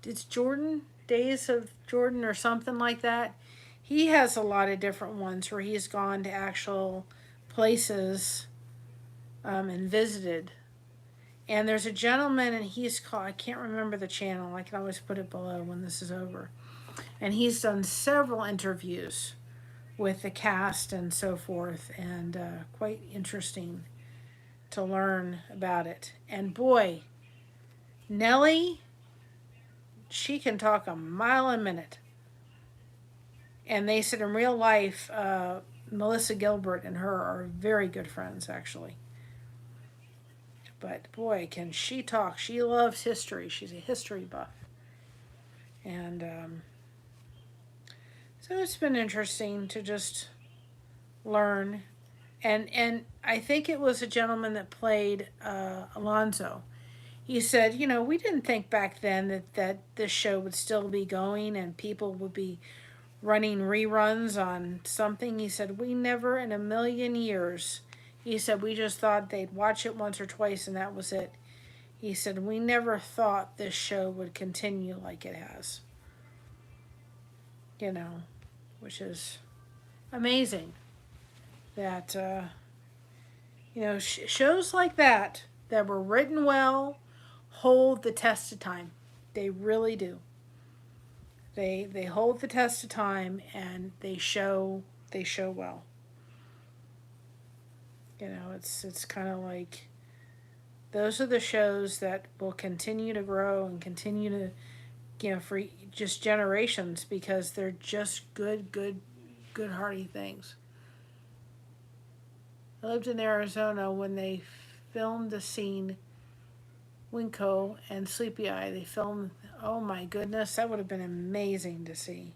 It's Jordan, Days of Jordan or something like that. He has a lot of different ones where he's gone to actual places and visited. And there's a gentleman, and he's called, I can't remember the channel. I can always put it below when this is over. And he's done several interviews with the cast and so forth, and quite interesting to learn about it. And boy, Nellie, she can talk a mile a minute. And they said in real life, Melissa Gilbert and her are very good friends, actually. But boy, can she talk. She loves history. She's a history buff. And so it's been interesting to just learn. And I think it was a gentleman that played Alonzo. He said, we didn't think back then that this show would still be going and people would be running reruns on something. He said, we never in a million years. He said, we just thought they'd watch it once or twice and that was it. He said, we never thought this show would continue like it has. Which is amazing that, shows like that were written well hold the test of time. They really do. They hold the test of time and they show well. It's kind of like those are the shows that will continue to grow and continue to, for just generations because they're just good hearty things. I lived in Arizona when they filmed the scene Winco and Sleepy Eye. They filmed, oh my goodness, that would have been amazing to see.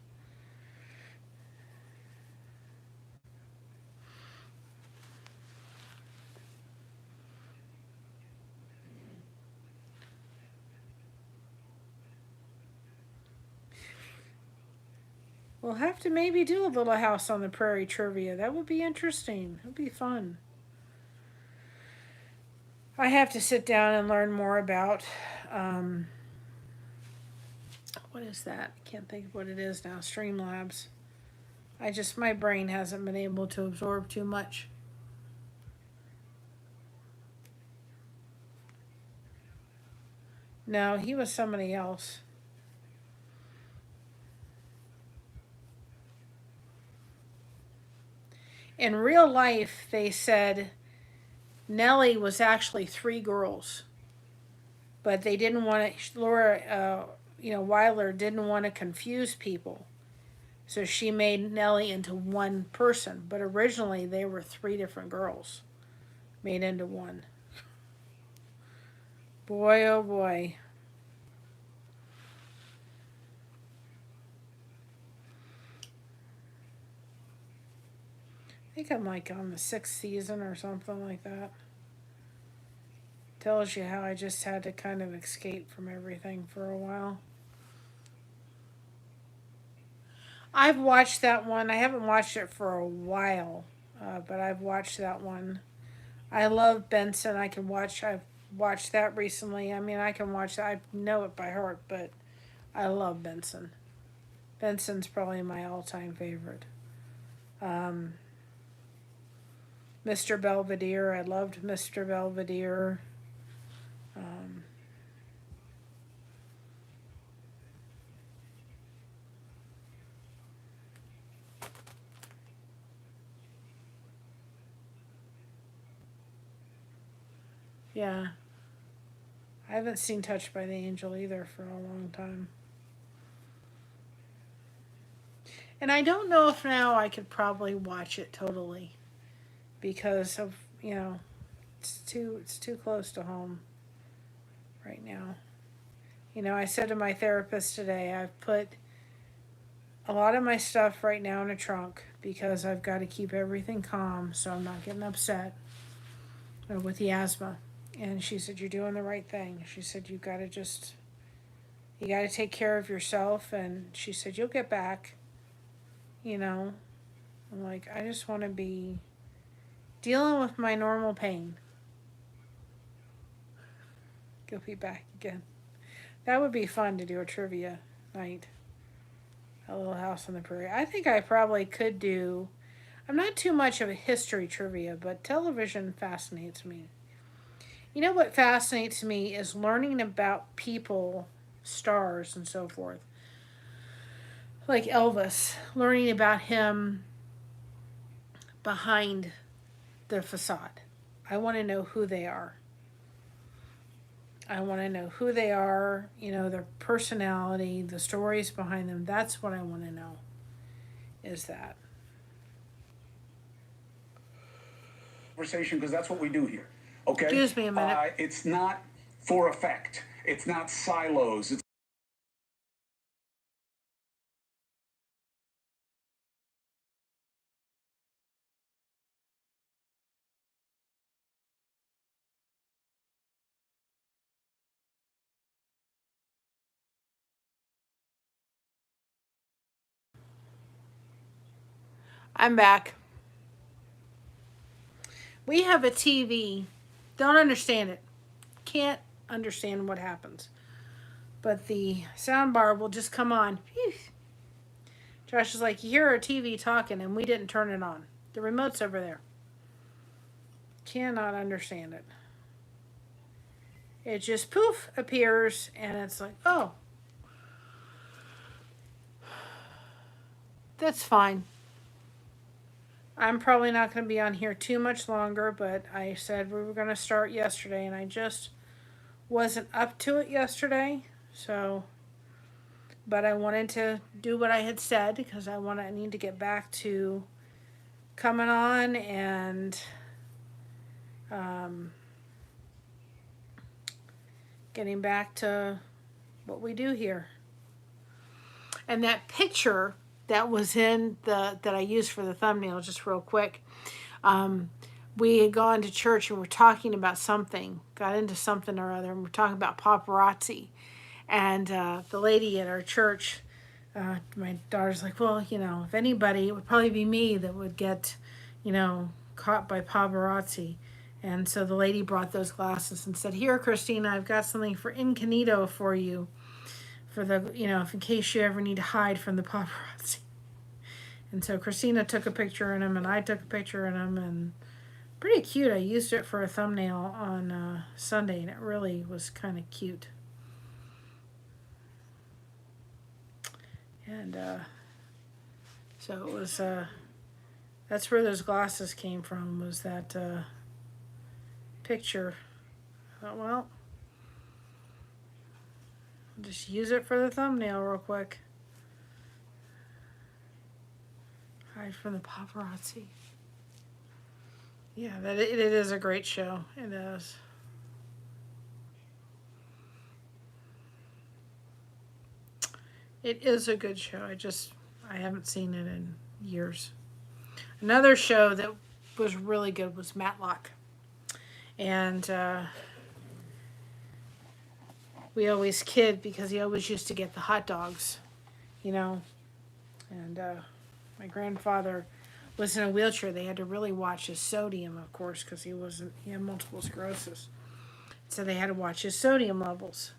We'll have to maybe do a little House on the Prairie trivia. That would be interesting. It would be fun. I have to sit down and learn more about what is that? I can't think of what it is now. Streamlabs. My brain hasn't been able to absorb too much. No, he was somebody else. In real life, they said Nellie was actually 3 girls, but they didn't want to. Laura, Weiler didn't want to confuse people, so she made Nellie into one person. But originally, they were 3 different girls made into one. Boy, oh boy. I think I'm like on the 6th season or something like that. Tells you how I just had to kind of escape from everything for a while. I've watched that one. I haven't watched it for a while, but I've watched that one. I love Benson. I've watched that recently. I mean, I can watch that. I know it by heart, but I love Benson. Benson's probably my all-time favorite. Mr. Belvedere. I loved Mr. Belvedere. Yeah. I haven't seen Touched by the Angel either for a long time. And I don't know if now I could probably watch it totally because of, it's too close to home right now. I said to my therapist today, I've put a lot of my stuff right now in a trunk because I've got to keep everything calm so I'm not getting upset with the asthma. And she said, you're doing the right thing. She said, you got to take care of yourself. And she said, you'll get back. I'm like, I just want to be dealing with my normal pain. You'll be back again. That would be fun to do a trivia night. A Little House on the Prairie. I think I probably could do. I'm not too much of a history trivia, but television fascinates me. You know what fascinates me is learning about people, stars, and so forth. Like Elvis, learning about him behind the facade. I want to know who they are. I want to know who they are, their personality, the stories behind them. That's what I want to know, is that. Conversation, because that's what we do here. Okay? Excuse me a minute. It's not for effect. It's not silos. I'm back. We have a TV. Don't understand it. Can't understand what happens. But the sound bar will just come on. Phew. Josh is like, you hear our TV talking and we didn't turn it on. The remote's over there. Cannot understand it. It just poof appears and it's like, oh. That's fine. I'm probably not going to be on here too much longer, but I said we were going to start yesterday and I just wasn't up to it yesterday. So, but I wanted to do what I had said because I need to get back to coming on and getting back to what we do here. And that picture that was in that I used for the thumbnail, just real quick. We had gone to church and we're talking about something, got into something or other, and we're talking about paparazzi. And the lady at our church, my daughter's like, well, if anybody, it would probably be me that would get, caught by paparazzi. And so the lady brought those glasses and said, here, Christina, I've got something for incognito for you. For the, if in case you ever need to hide from the paparazzi. And so Christina took a picture in them and I took a picture in them and pretty cute. I used it for a thumbnail on Sunday and it really was kind of cute. And so it was, that's where those glasses came from, was that picture. I thought, well, just use it for the thumbnail real quick. Hide from the paparazzi. Yeah, it is a great show. It is. It is a good show. I haven't seen it in years. Another show that was really good was Matlock. And we always kid because he always used to get the hot dogs, And my grandfather was in a wheelchair. They had to really watch his sodium, of course, because he had multiple sclerosis. So they had to watch his sodium levels.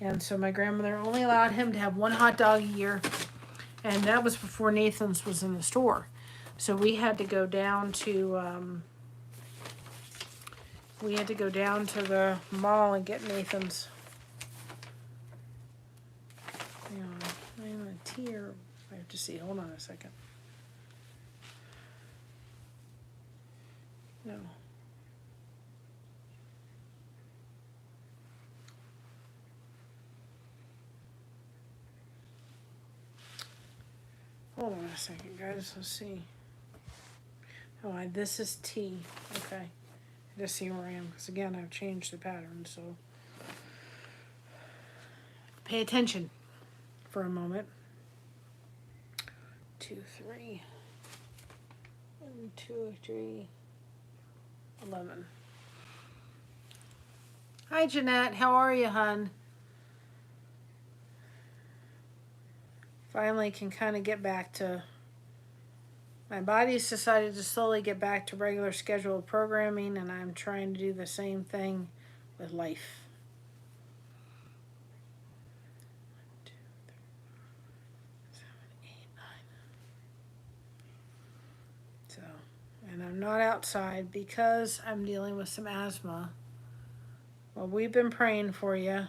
And so my grandmother only allowed him to have one hot dog a year. And that was before Nathan's was in the store. So we had to go down to We had to go down to the mall and get Nathan's. Hang on, I'm a tear. I have to see. Hold on a second. No. Hold on a second, guys. Let's see. Oh, this is T. Okay. I just see where I am, because again, I've changed the pattern, so pay attention for a moment. 2, 3. 1, 2, 3. 11. Hi, Jeanette. How are you, hun? Finally can kind of get back to... My body's decided to slowly get back to regular scheduled programming, and I'm trying to do the same thing with life. 1, 2, 3, 4, 5, 6, 7, 8, 9. So, and I'm not outside because I'm dealing with some asthma. Well, we've been praying for you,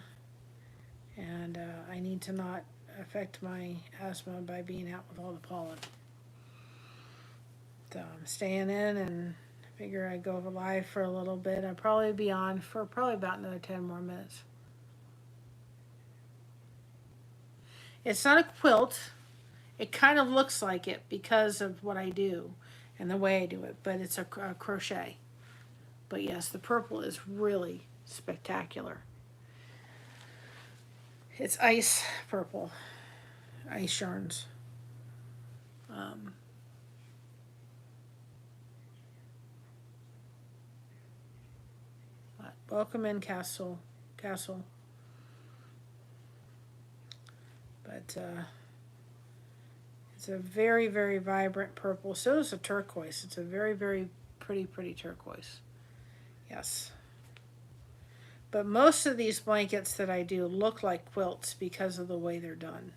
and I need to not affect my asthma by being out with all the pollen. So I'm staying in, and figure I'd go live for a little bit. I'll probably be on for probably about another 10 more minutes. It's not a quilt. It kind of looks like it because of what I do and the way I do it, but it's a crochet. But yes, the purple is really spectacular. It's ice purple, ice yarns. Welcome in, Castle. But it's a very, very vibrant purple. So is a turquoise. It's a very, very pretty turquoise. Yes. But most of these blankets that I do look like quilts because of the way they're done.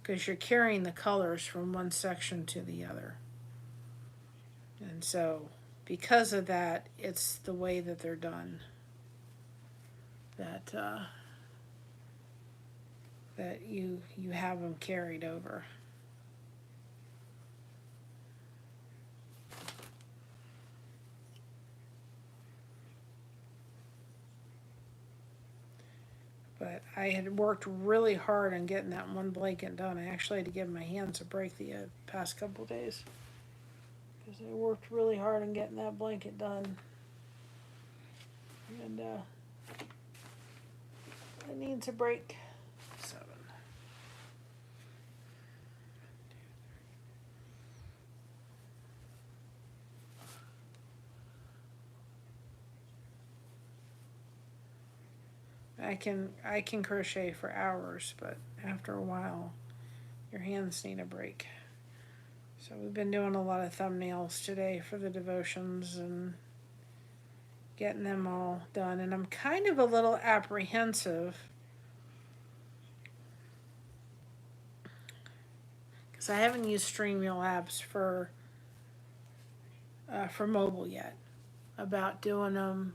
Because you're carrying the colors from one section to the other. And so, because of that, it's the way that they're done that that you have them carried over. But I had worked really hard on getting that one blanket done. I actually had to give my hands a break the past couple days, because I worked really hard on getting that blanket done. And it needs a break. 7. I can crochet for hours, but after a while, your hands need a break. So we've been doing a lot of thumbnails today for the devotions and getting them all done. And I'm kind of a little apprehensive because I haven't used Streamlabs for mobile yet, about doing them.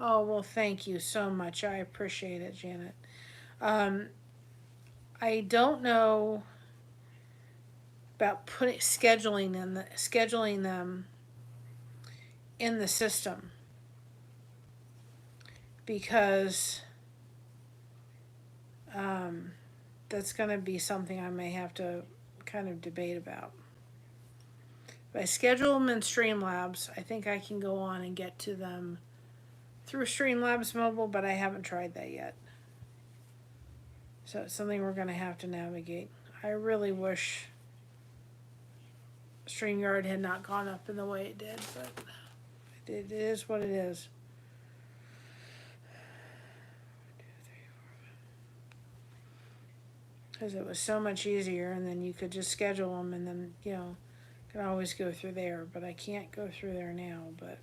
Oh, well, thank you so much. I appreciate it, Janet. I don't know about scheduling them in the system, because that's going to be something I may have to kind of debate about. If I schedule them in Streamlabs, I think I can go on and get to them through Streamlabs Mobile, but I haven't tried that yet. So it's something we're going to have to navigate. I really wish StreamYard had not gone up in the way it did, but it is what it is. 1, 2, 3, 4, 5. Because it was so much easier, and then you could just schedule them, and then, you know, can always go through there. But I can't go through there now, but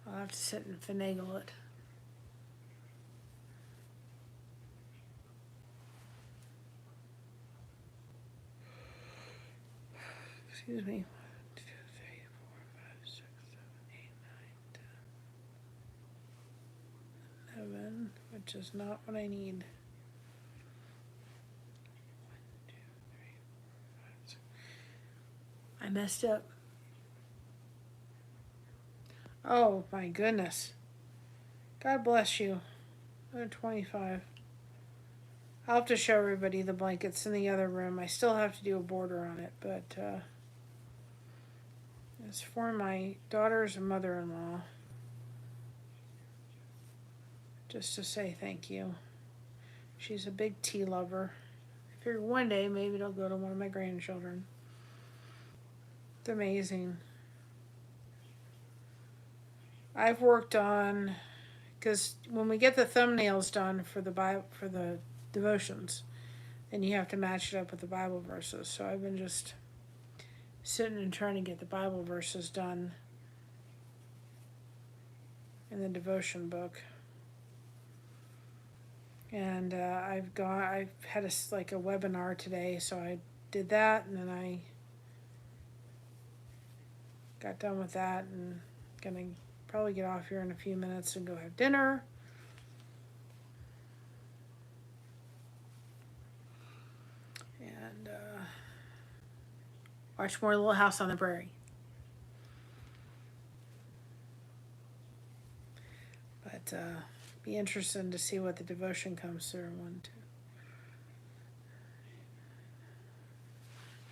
I'll have to sit and finagle it. Excuse me. which is not what I need. 1, 2, 3, 4, 5, 6. I messed up. Oh my goodness. God bless you. 25. I'll have to show everybody the blankets in the other room. I still have to do a border on it, but it's for my daughter's mother-in-law. Just to say thank you. She's a big tea lover. I figure one day maybe it'll go to one of my grandchildren. It's amazing. I've worked on, because when we get the thumbnails done for the devotions, then you have to match it up with the Bible verses. So I've been just sitting and trying to get the Bible verses done in the devotion book. And I've had a webinar today, so I did that, and then I got done with that, and gonna probably get off here in a few minutes and go have dinner. And watch more Little House on the Prairie. But be interested to see what the devotion comes through. 1, 2.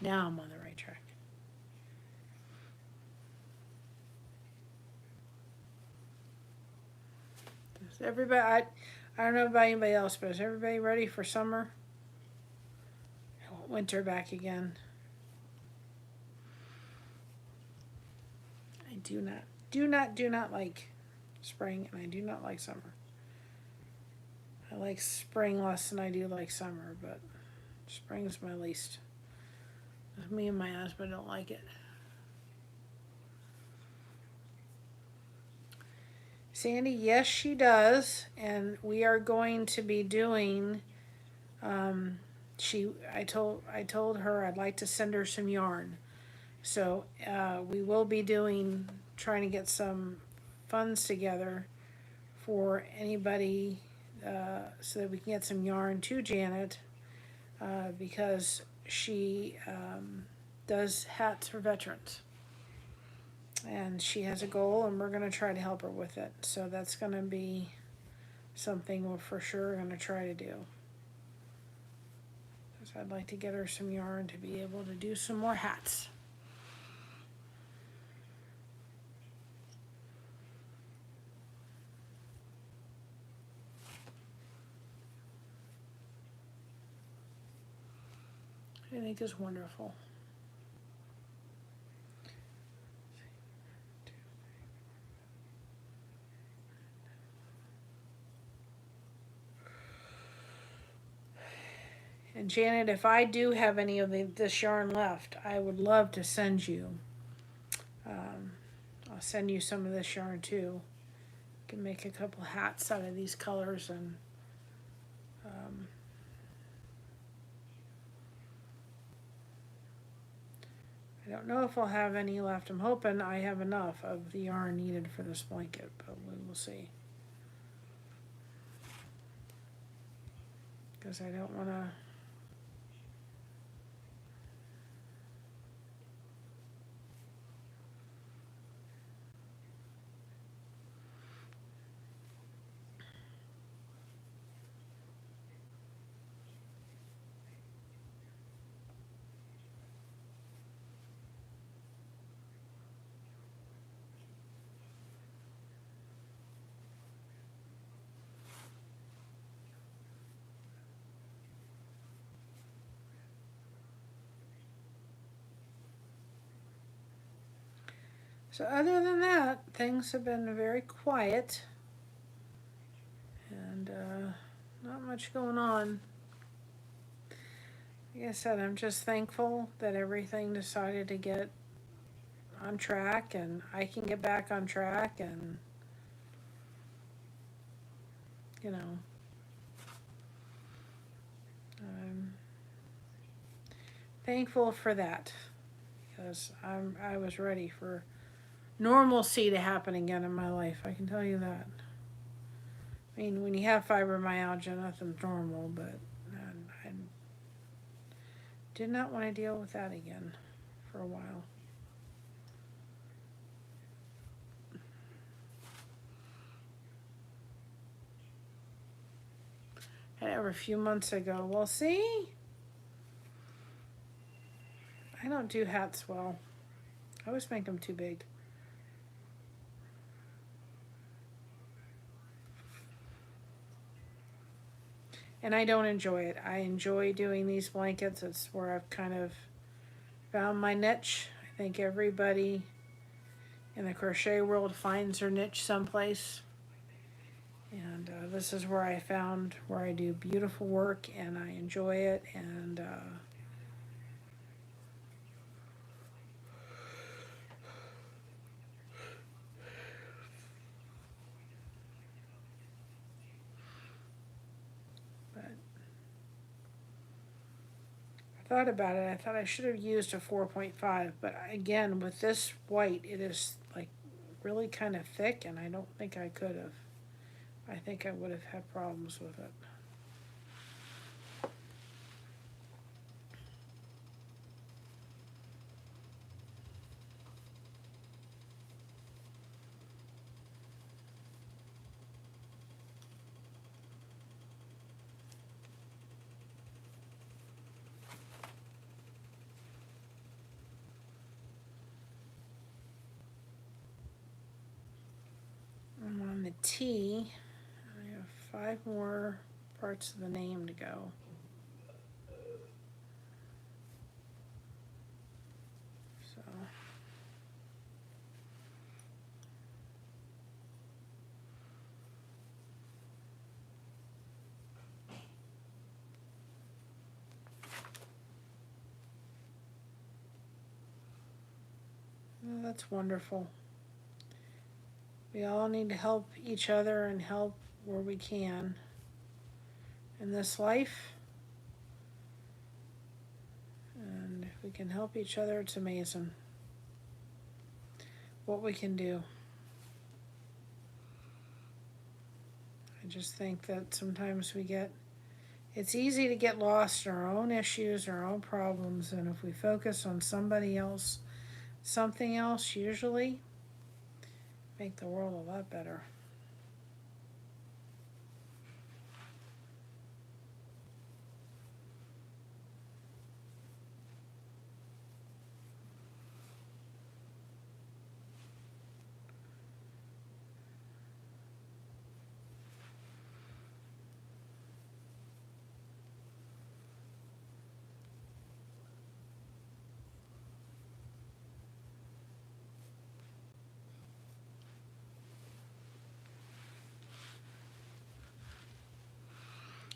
Now I'm on the right track. Is everybody, I don't know about anybody else, but is everybody ready for summer? I want winter back again. I do not like spring, and I do not like summer. I like spring less than I do like summer, but spring's my least. Me and my husband don't like it. Sandy, yes, she does, and we are going to be doing. I told her I'd like to send her some yarn, so we will be trying to get some funds together for anybody, so that we can get some yarn to Janet, because she does hats for veterans. And she has a goal, and we're going to try to help her with it. So that's going to be something we're for sure going to try to do. So I'd like to get her some yarn to be able to do some more hats. I think it's wonderful. And Janet, if I do have any of this yarn left, I would love to send you. I'll send you some of this yarn too. You can make a couple hats out of these colors, and I don't know if I'll have any left. I'm hoping I have enough of the yarn needed for this blanket, but we will see. Because I don't want to. So other than that, things have been very quiet, and not much going on. Like I said, I'm just thankful that everything decided to get on track, and I can get back on track, and you know, I'm thankful for that, because I was ready for normalcy to happen again in my life. I can tell you that. I mean, when you have fibromyalgia, nothing's normal, but I did not want to deal with that again for a while. Had it a few months ago. Well, see? I don't do hats well. I always make them too big. And I don't enjoy it. I enjoy doing these blankets. It's where I've kind of found my niche. I think everybody in the crochet world finds their niche someplace. And this is where I found where I do beautiful work and I enjoy it. And but I thought about it. I thought I should have used a 4.5. But again, with this white, it is like really kind of thick. And I don't think I could have. I think I would have had problems with it. I'm on the T. I have 5 more parts of the name to go. So well, that's wonderful. We all need to help each other and help where we can in this life. And if we can help each other, it's amazing what we can do. I just think that sometimes it's easy to get lost in our own issues, our own problems, and if we focus on somebody else, something else, usually make the world a lot better.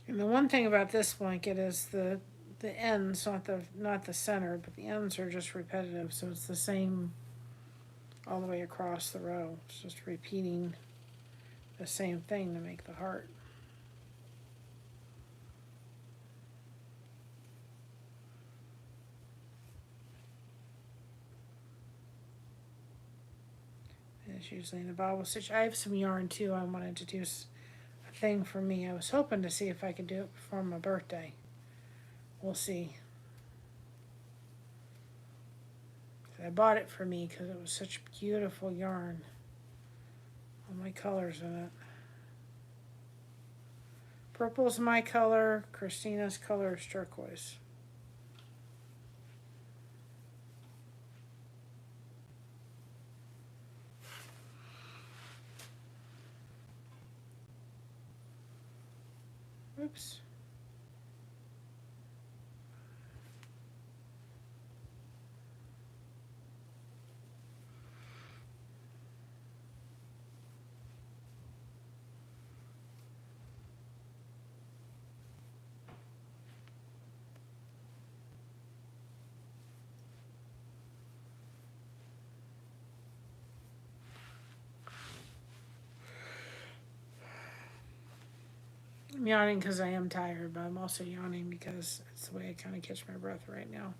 And the one thing about this blanket is the ends, not the center, but the ends are just repetitive, so it's the same all the way across the row. It's just repeating the same thing to make the heart. It's usually in the bobble stitch. I have some yarn too. I wanted to do a thing for me. I was hoping to see if I could do it before my birthday. We'll see. I bought it for me because it was such beautiful yarn. All my colors in it. Purple's my color. Christina's color is turquoise. Oops. I'm yawning because I am tired, but I'm also yawning because it's the way I kind of catch my breath right now.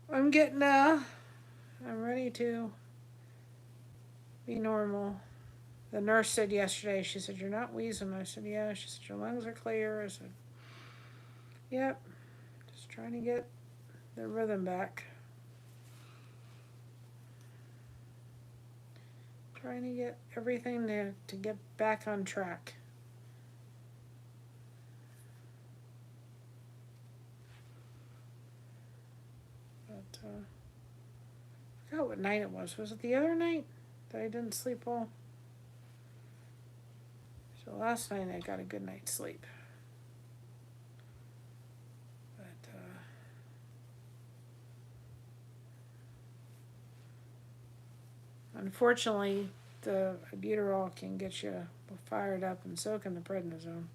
I'm ready to be normal. The nurse said yesterday, she said, "You're not wheezing." I said, "Yeah." She said, "Your lungs are clear." I said, "Yep, just trying to get the rhythm back. Trying to get everything to get back on track." But I forgot what night it was. Was it the other night that I didn't sleep well? So last night I got a good night's sleep. But unfortunately, the albuterol can get you fired up, and so can the prednisone.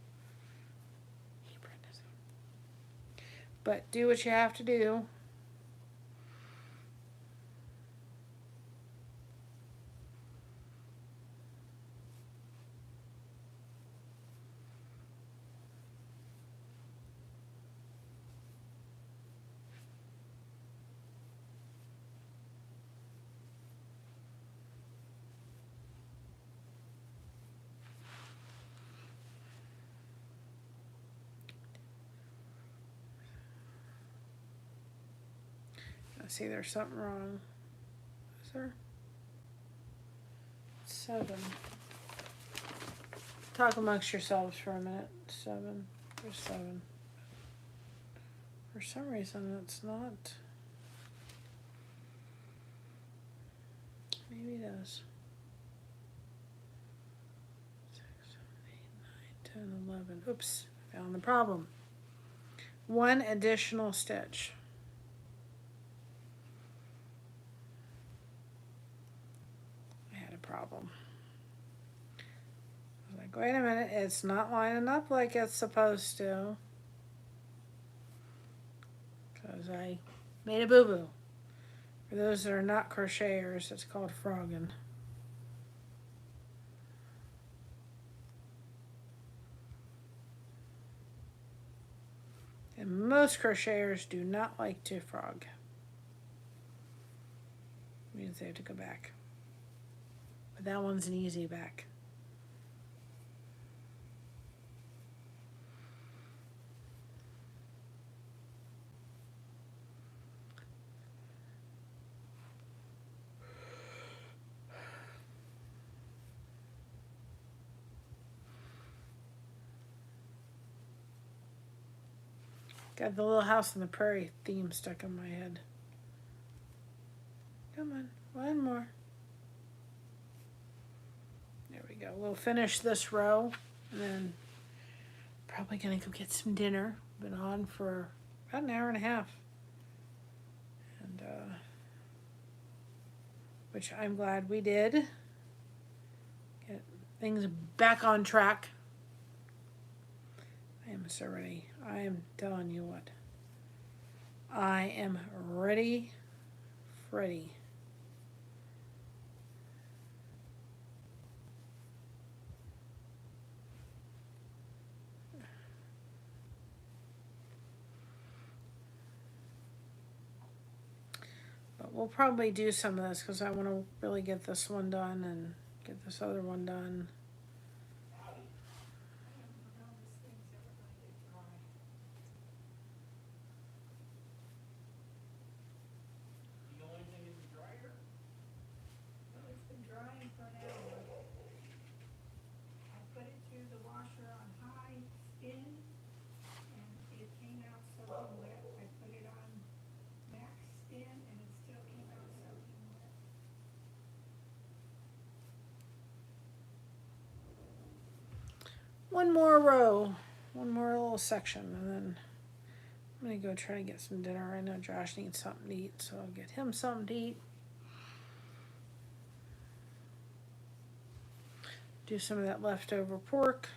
But do what you have to do. I see there's something wrong. Is there? 7. Talk amongst yourselves for a minute. 7. There's 7. For some reason, it's not. Maybe it is. 6, 7, 8, 9, 10, 11. Oops, found the problem. 1 additional stitch. I had a problem. I was like, wait a minute, it's not lining up like it's supposed to. Because I made a boo-boo. For those that are not crocheters, it's called frogging. And most crocheters do not like to frog. It means they have to go back. But that one's an easy back. Got the Little House on the Prairie theme stuck in my head. Come on, one more. There we go. We'll finish this row, and then probably gonna go get some dinner. Been on for about an hour and a half, and which I'm glad we did. Get things back on track. I am so ready. I am telling you what. I am ready, Freddy. But we'll probably do some of this because I want to really get this one done and get this other one done. One more row, one more little section, and then I'm gonna go try to get some dinner. I know Josh needs something to eat, so I'll get him something to eat. Do some of that leftover pork.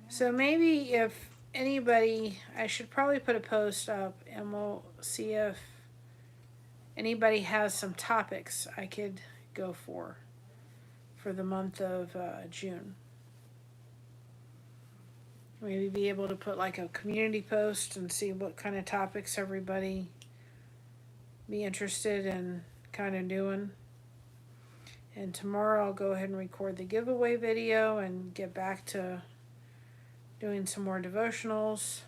So maybe if anybody, I should probably put a post up and we'll see if anybody has some topics I could go for for the month of June. Maybe be able to put like a community post and see what kind of topics everybody be interested in kind of doing. And tomorrow I'll go ahead and record the giveaway video and get back to doing some more devotionals.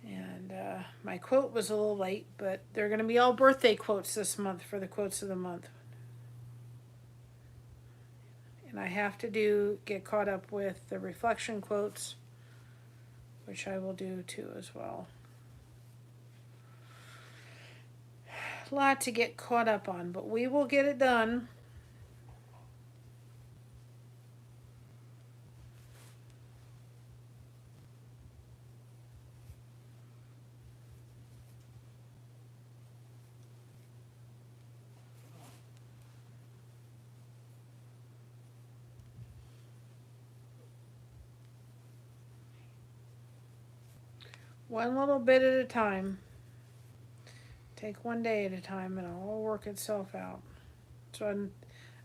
And my quote was a little late, but they're going to be all birthday quotes this month for the quotes of the month. And I have to get caught up with the reflection quotes, which I will do too as well. A lot to get caught up on, but we will get it done. One little bit at a time. Take one day at a time and it'll all work itself out. So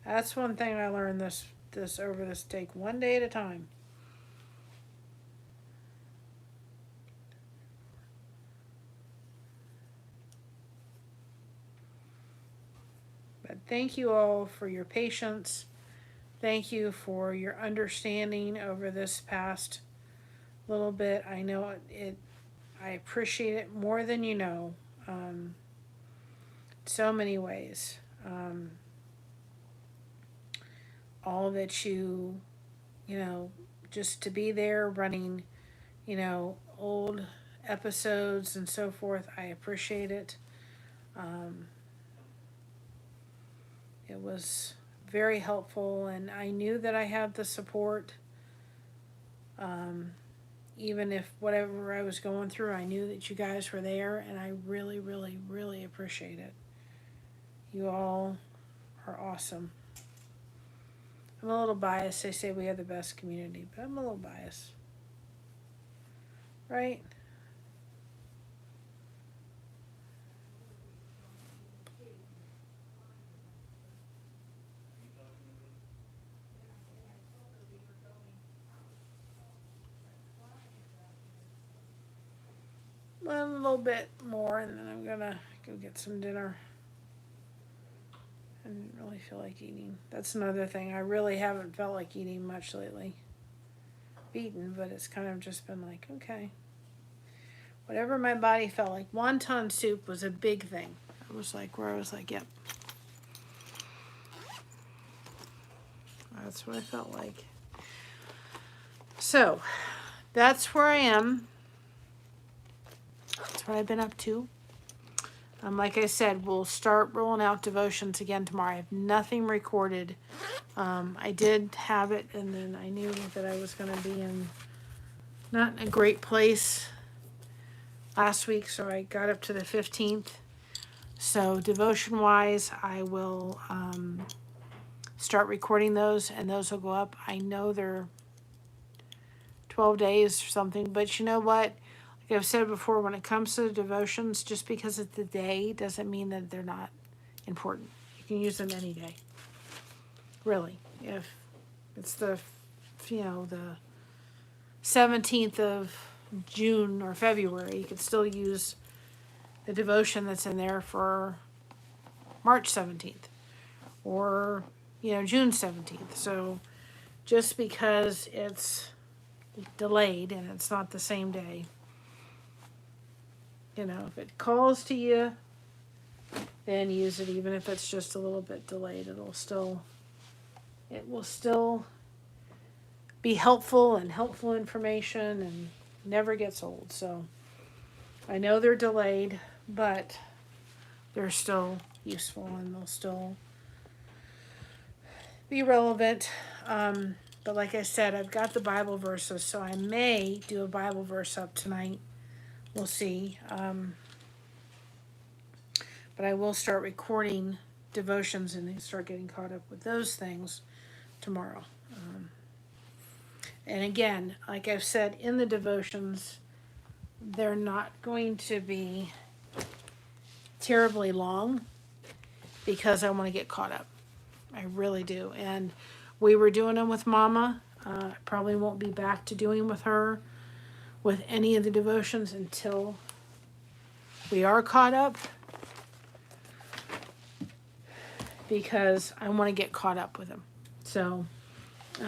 that's one thing I learned this take one day at a time. But thank you all for your patience. Thank you for your understanding over this past little bit. I know I appreciate it more than you know. So many ways. All that you just to be there running, old episodes and so forth. I appreciate it. It was very helpful, and I knew that I had the support. Even if whatever I was going through, I knew that you guys were there, and I really, really, really appreciate it. You all are awesome. I'm a little biased. They say we have the best community, but I'm a little biased. Right? A little bit more, and then I'm gonna go get some dinner. I didn't really feel like eating. That's another thing. I really haven't felt like eating much lately. I've eaten, but it's kind of just been like, okay. Whatever my body felt like. Wonton soup was a big thing. I was like, yep. That's what I felt like. So, that's where I am. That's what I've been up to. Like I said, we'll start rolling out devotions again tomorrow. I have nothing recorded. I did have it, and then I knew that I was going to be not in a great place last week, so I got up to the 15th. So devotion-wise, I will start recording those, and those will go up. I know they're 12 days or something, but you know what? Like I've said before, when it comes to the devotions, just because it's the day doesn't mean that they're not important. You can use them any day. Really. If it's the 17th of June or February, you could still use the devotion that's in there for March 17th or, June 17th. So just because it's delayed and it's not the same day, if it calls to you, then use it. Even if it's just a little bit delayed, it will still be helpful information and never gets old. So I know they're delayed, but they're still useful and they'll still be relevant. But like I said, I've got the Bible verses, so I may do a Bible verse up tonight. We'll see. But I will start recording devotions and start getting caught up with those things tomorrow. And again, like I've said in the devotions, they're not going to be terribly long because I want to get caught up. I really do. And we were doing them with Mama. Probably won't be back to doing with her with any of the devotions until we are caught up, because I want to get caught up with them. So it's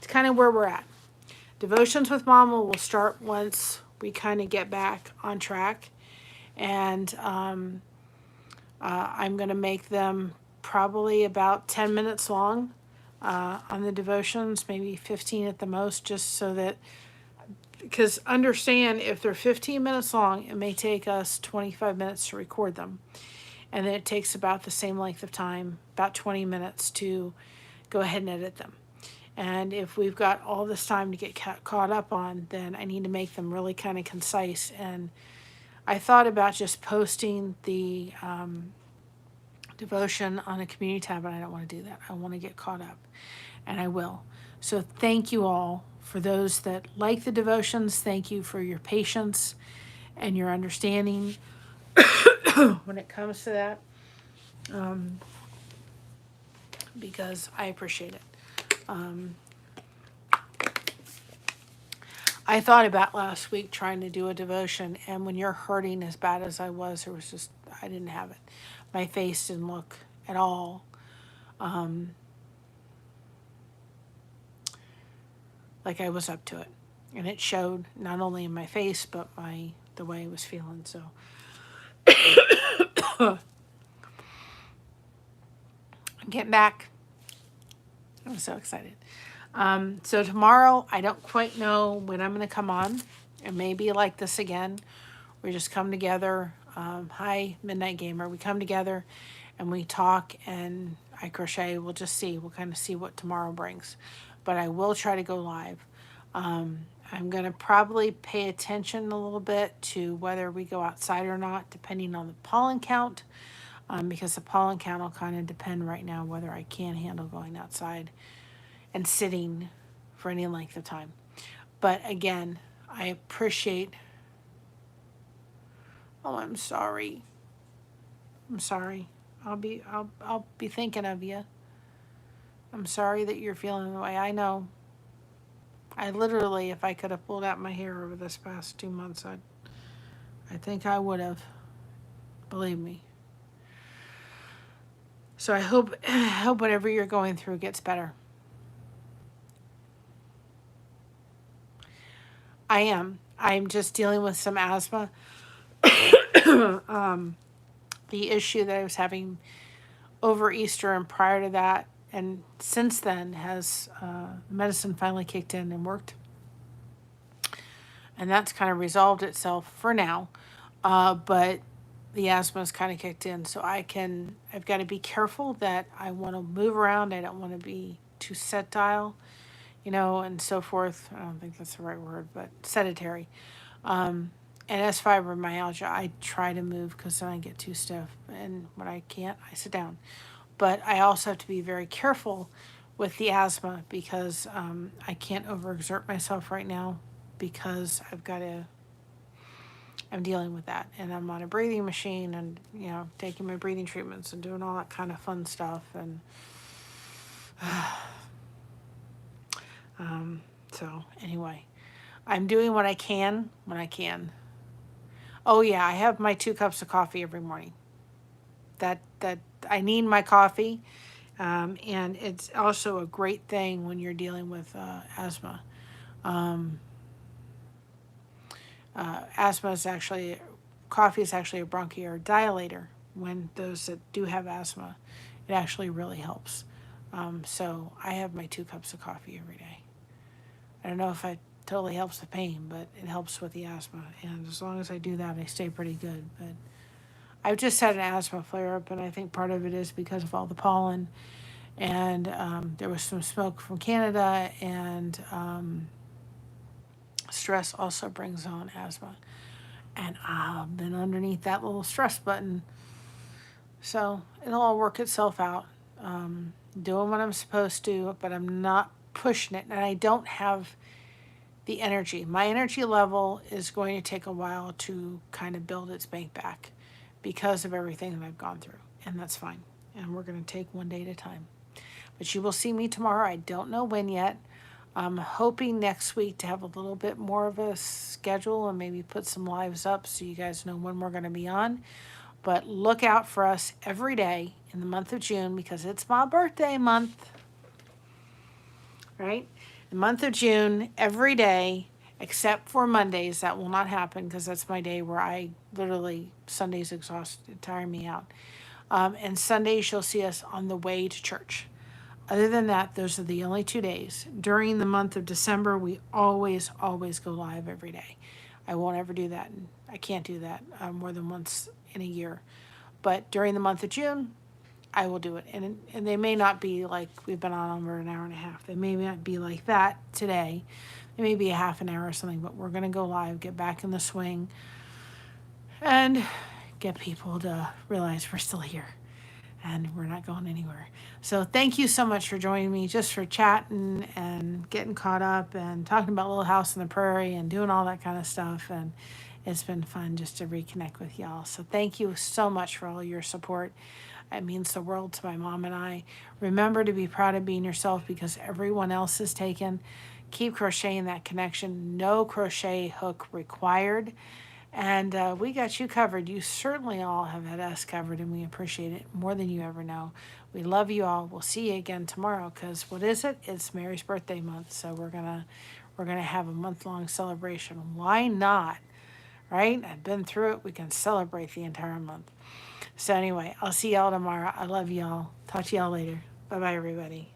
kind of where we're at. Devotions with Mama will start once we kind of get back on track. And I'm going to make them probably about 10 minutes long on the devotions, maybe 15 at the most, just so that, because understand, if they're 15 minutes long, it may take us 25 minutes to record them. And then it takes about the same length of time, about 20 minutes, to go ahead and edit them. And if we've got all this time to get caught up on, then I need to make them really kind of concise. And I thought about just posting the devotion on a community tab, but I don't want to do that. I want to get caught up, and I will. So thank you all for those that like the devotions. Thank you for your patience and your understanding when it comes to that, because I appreciate it. I thought about last week trying to do a devotion, and when you're hurting as bad as I was, there was just, I didn't have it. My face didn't look at all like I was up to it. And it showed not only in my face, but the way I was feeling. So I'm getting back. I'm so excited. So tomorrow, I don't quite know when I'm going to come on. It may be like this again. We just come together. Hi, Midnight Gamer. We come together and we talk and I crochet. We'll just see. We'll kind of see what tomorrow brings. But I will try to go live. I'm going to probably pay attention a little bit to whether we go outside or not, depending on the pollen count. Because the pollen count will kind of depend right now whether I can handle going outside and sitting for any length of time. But again, I appreciate. Oh, I'm sorry. I'm sorry. I'll be thinking of you. I'm sorry that you're feeling the way I know. I literally, if I could have pulled out my hair over this past 2 months, I think I would have. Believe me. So I hope whatever you're going through gets better. I am. I'm just dealing with some asthma. The issue that I was having over Easter and prior to that, and since then, has medicine finally kicked in and worked. And that's kind of resolved itself for now. But the asthma's kind of kicked in. So I've got to be careful that I want to move around. I don't want to be too sedentary, and so forth. I don't think that's the right word, but sedentary. And as fibromyalgia, I try to move because then I get too stiff. And when I can't, I sit down. But I also have to be very careful with the asthma because I can't overexert myself right now because I'm dealing with that. And I'm on a breathing machine and, taking my breathing treatments and doing all that kind of fun stuff. And so anyway, I'm doing what I can when I can. Oh yeah, I have my 2 cups of coffee every morning. That I need my coffee, and it's also a great thing when you're dealing with asthma. Coffee is actually a bronchodilator. When those that do have asthma, it actually really helps. So I have my 2 cups of coffee every day. I don't know if it totally helps the pain, but it helps with the asthma. And as long as I do that, I stay pretty good. But I've just had an asthma flare-up, and I think part of it is because of all the pollen. And there was some smoke from Canada, and stress also brings on asthma. And I've been underneath that little stress button. So it'll all work itself out. Doing what I'm supposed to, but I'm not pushing it. And I don't have the energy. My energy level is going to take a while to kind of build its bank back because of everything that I've gone through, and that's fine. And we're going to take one day at a time. But you will see me tomorrow. I don't know when yet. I'm hoping next week to have a little bit more of a schedule and maybe put some lives up so you guys know when we're going to be on. But look out for us every day in the month of June because it's my birthday month, right? The month of June, every day, except for Mondays, that will not happen because that's my day where I literally, Sundays tire me out. And Sundays, you'll see us on the way to church. Other than that, those are the only 2 days. During the month of December, we always go live every day. I won't ever do that. I can't do that more than once in a year. But during the month of June, I will do it. And they may not be like we've been on over an hour and a half. They may not be like that today. It may be a half an hour or something, but we're going to go live, get back in the swing, and get people to realize we're still here and we're not going anywhere. So thank you so much for joining me, just for chatting and getting caught up and talking about Little House on the Prairie and doing all that kind of stuff. And it's been fun just to reconnect with y'all. So thank you so much for all your support. It means the world to my mom and I. Remember to be proud of being yourself because everyone else is taken. Keep crocheting that connection. No crochet hook required. And we got you covered. You certainly all have had us covered, and we appreciate it more than you ever know. We love you all. We'll see you again tomorrow because what is it? It's Mary's birthday month, so we're gonna have a month-long celebration. Why not? Right? I've been through it. We can celebrate the entire month. So anyway, I'll see y'all tomorrow. I love y'all. Talk to y'all later. Bye bye, everybody.